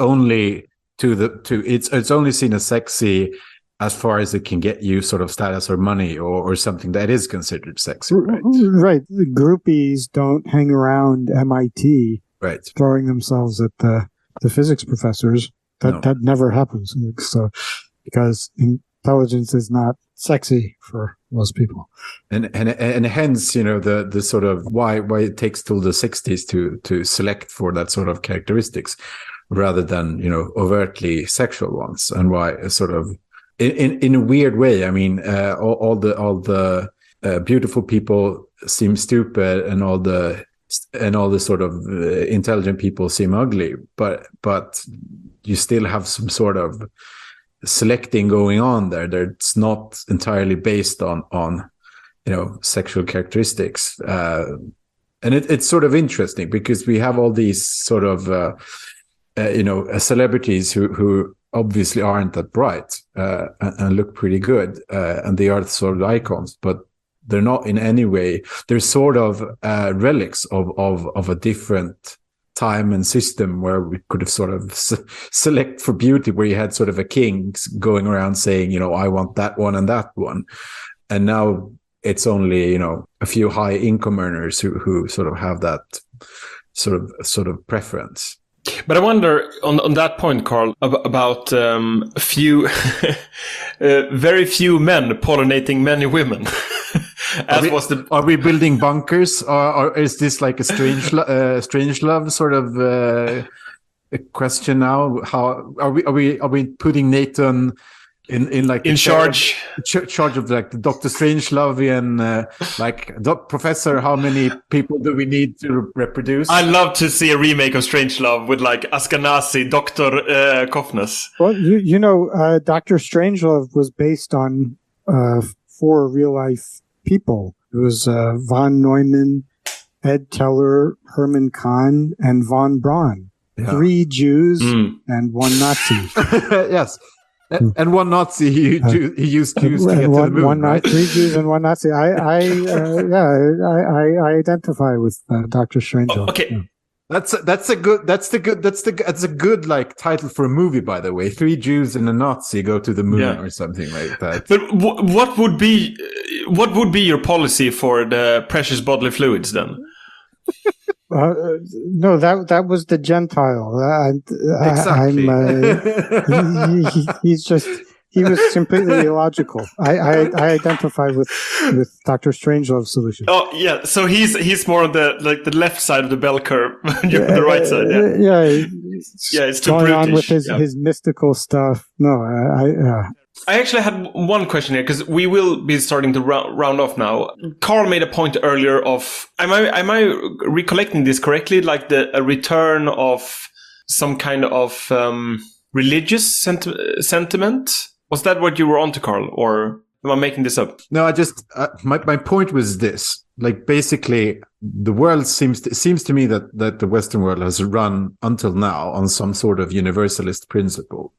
only it's only seen as sexy as far as it can get you sort of status or money or something that is considered sexy, right? Right. The groupies don't hang around MIT, right, throwing themselves at the physics professors. That never happens. So because intelligence is not sexy for most people, and hence the sort of why it takes till the 60s to select for that sort of characteristics rather than overtly sexual ones, and why sort of in a weird way. I mean, all the beautiful people seem stupid, and all the sort of intelligent people seem ugly, but you still have some sort of selecting going on there. That's not entirely based on sexual characteristics, and it's sort of interesting because we have all these sort of celebrities who obviously aren't that bright and look pretty good, and they are sort of icons, but they're not in any way. They're sort of relics of a different time and system where we could have sort of select for beauty, where you had sort of a king going around saying, you know, I want that one and that one. And now it's only, you know, a few high income earners who sort of have that sort of preference. But I wonder on that point, Carl, about few, very few men pollinating many women. Are we building bunkers, or is this like a strange love sort of a question now? How are we putting Nathan in like in charge of like the Dr. Strangelovian Professor? How many people do we need to reproduce? I'd love to see a remake of Strangelove with like Ashkenazi Dr. Cofnas. Well, you know, Dr. Strangelove was based on 4 real life people. It was von Neumann, Ed Teller, Herman Kahn, and von Braun. Yeah. 3 Jews and 1 Nazi. Yes. And 1 Nazi, he used Jews to get to the moon, right? 3 Jews and 1 Nazi. I identify with Dr. Strangelove. Okay. Yeah. That's a good like title for a movie, by the way. 3 Jews and a Nazi go to the moon or something like that. But what would be your policy for the precious bodily fluids then? No, that was the Gentile. Exactly. He was completely illogical. I identify with Dr. Strangelove's solution. Oh yeah, so he's more on the left side of the bell curve, you're on the right side. It's too going brutish. On with his mystical stuff. No, I actually had one question here, because we will be starting to round off now. Carl made a point earlier of, am I recollecting this correctly? Like a return of some kind of religious sentiment? Was that what you were onto, Carl, or am I making this up? No, I just my point was this: like basically, the world seems to me that the Western world has run until now on some sort of universalist principle.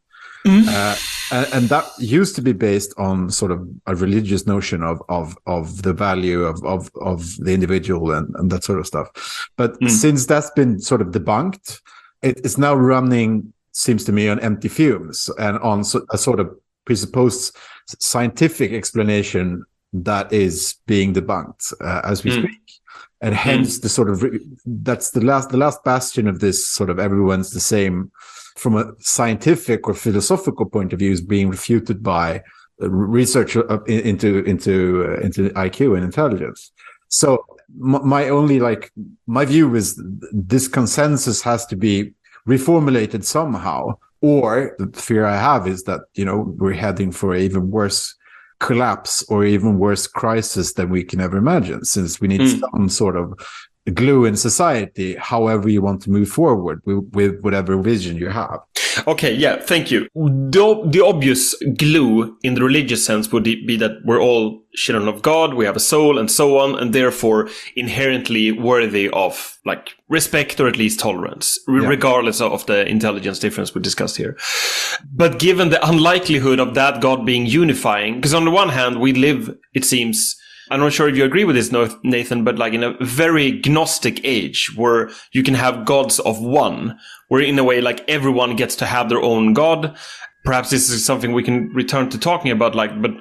And that used to be based on sort of a religious notion of the value of the individual and that sort of stuff. But since that's been sort of debunked, it is now running, seems to me, on empty fumes and on a sort of presupposed scientific explanation that is being debunked as we speak. And hence the sort of that's the last bastion of this sort of everyone's the same from a scientific or philosophical point of view is being refuted by research into IQ and intelligence. So my view is this consensus has to be reformulated somehow, or the fear I have is that, you know, we're heading for an even worse collapse or even worse crisis than we can ever imagine, since we need some sort of glue in society, however you want to move forward with whatever vision you have. Okay, yeah, thank you. The obvious glue in the religious sense would be that we're all children of God, we have a soul and so on, and therefore inherently worthy of like respect or at least tolerance, regardless of the intelligence difference we discussed here. But given the unlikelihood of that God being unifying, because on the one hand, we live, it seems, I'm not sure if you agree with this, Nathan, but like in a very Gnostic age where you can have gods of one, where in a way like everyone gets to have their own god. Perhaps this is something we can return to talking about, but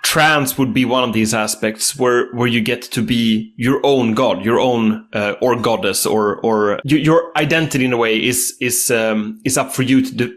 trans would be one of these aspects where you get to be your own god, your own or goddess, or your identity in a way is up for you to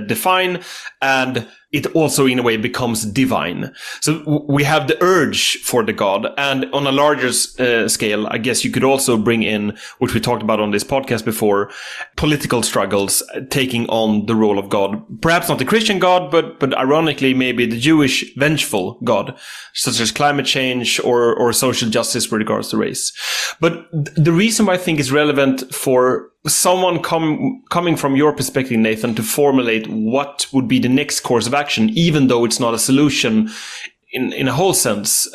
define, and it also in a way becomes divine. So we have the urge for the god, and on a larger scale, I guess you could also bring in, which we talked about on this podcast before, political struggles taking on the role of god. Perhaps not the Christian god, but ironically maybe the Jewish vengeful god, such as climate change or social justice with regards to race. But the reason why I think is relevant for someone coming from your perspective, Nathan, to formulate what would be the next course of action, even though it's not a solution in a whole sense,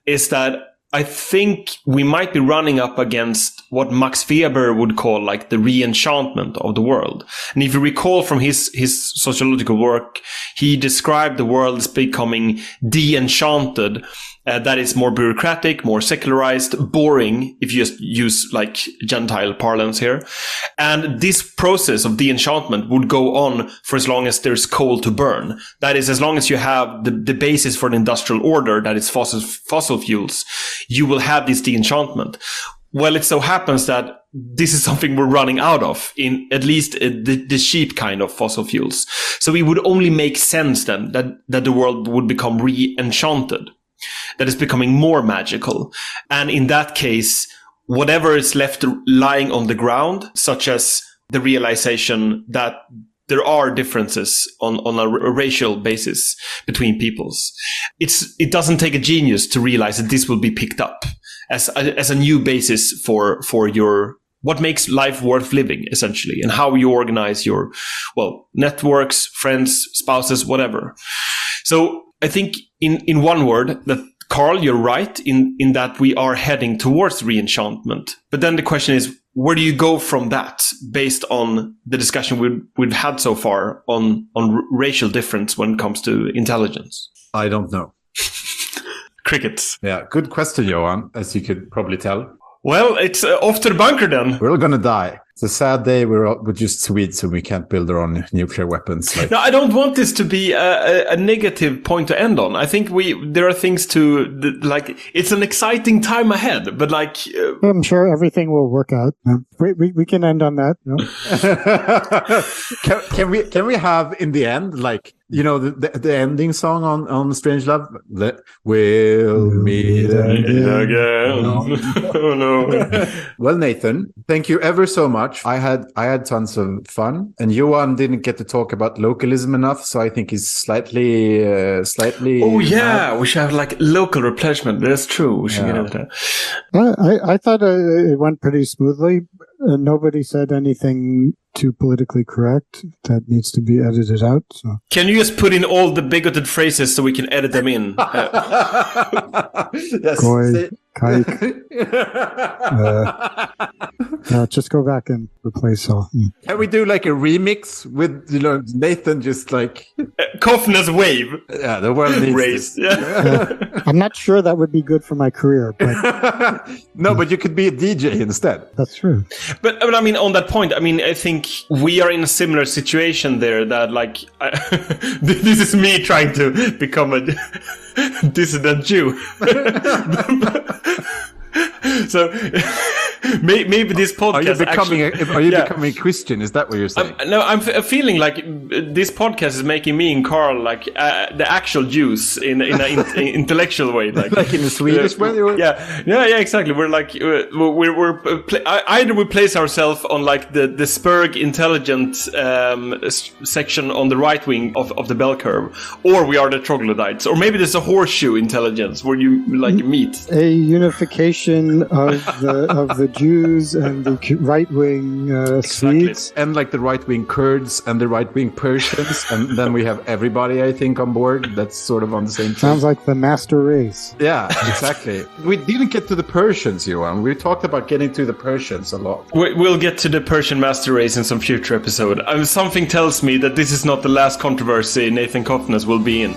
is that I think we might be running up against what Max Weber would call like the re-enchantment of the world. And if you recall from his sociological work, he described the world as becoming de-enchanted that is more bureaucratic, more secularized, boring, if you just use like Gentile parlance here. And this process of de-enchantment would go on for as long as there's coal to burn. That is, as long as you have the basis for an industrial order, that is fossil fuels, you will have this de-enchantment. Well, it so happens that this is something we're running out of, in at least the cheap kind of fossil fuels. So it would only make sense then that the world would become re-enchanted, that is becoming more magical. And in that case, whatever is left lying on the ground, such as the realization that there are differences on a racial basis between peoples, it doesn't take a genius to realize that this will be picked up as a new basis for your what makes life worth living, essentially, and how you organize your networks, friends, spouses, whatever. So I think in one word that Carl, you're right in that we are heading towards re-enchantment. But then the question is, where do you go from that based on the discussion we've had so far on racial difference when it comes to intelligence? I don't know. Crickets. Yeah, good question, Johan, as you could probably tell. Well, it's off to the bunker then. We're all going to die. It's a sad day. We're just Swedes, so we can't build our own nuclear weapons. No, I don't want this to be a negative point to end on. I think there are things to, like, it's an exciting time ahead, but like... I'm sure everything will work out. We can end on that. No? Can we have, in the end, like, you know, the ending song on Strange Love? We'll meet again. Oh, no. Well, Nathan, thank you ever so much. I had tons of fun, and Johan didn't get to talk about localism enough, so I think he's slightly. Oh yeah, we should have like local replenishment. That's true. We should get into that. I thought it went pretty smoothly. Nobody said anything too politically correct that needs to be edited out. So. Can you just put in all the bigoted phrases so we can edit them in? Yes. Koi, kike. Just go back and replace all. Can we do like a remix with, you know, Nathan just like... Cofnas wave. Yeah, the world needs race. Yeah. I'm not sure that would be good for my career. But no, but you could be a DJ instead. That's true. But I mean, on that point, I mean, I think we are in a similar situation there that, like, this is me trying to become a dissident Jew. So maybe this podcast are you becoming a Christian? Is that what you're saying? I'm feeling like this podcast is making me and Carl like the actual Jews in an intellectual way, like in the Swedish way. Yeah, exactly. We're like either we place ourselves on like the Spurg intelligent section on the right wing of the bell curve, or we are the troglodytes, or maybe there's a horseshoe intelligence where you like meet a unification of the Jews and the right-wing Swedes. And like the right-wing Kurds and the right-wing Persians. And then we have everybody, I think, on board that's sort of on the same Sounds like the master race. Yeah, exactly. We didn't get to the Persians, Johan. We talked about getting to the Persians a lot. We'll get to the Persian master race in some future episode. Something tells me that this is not the last controversy Nathan Cofnas will be in.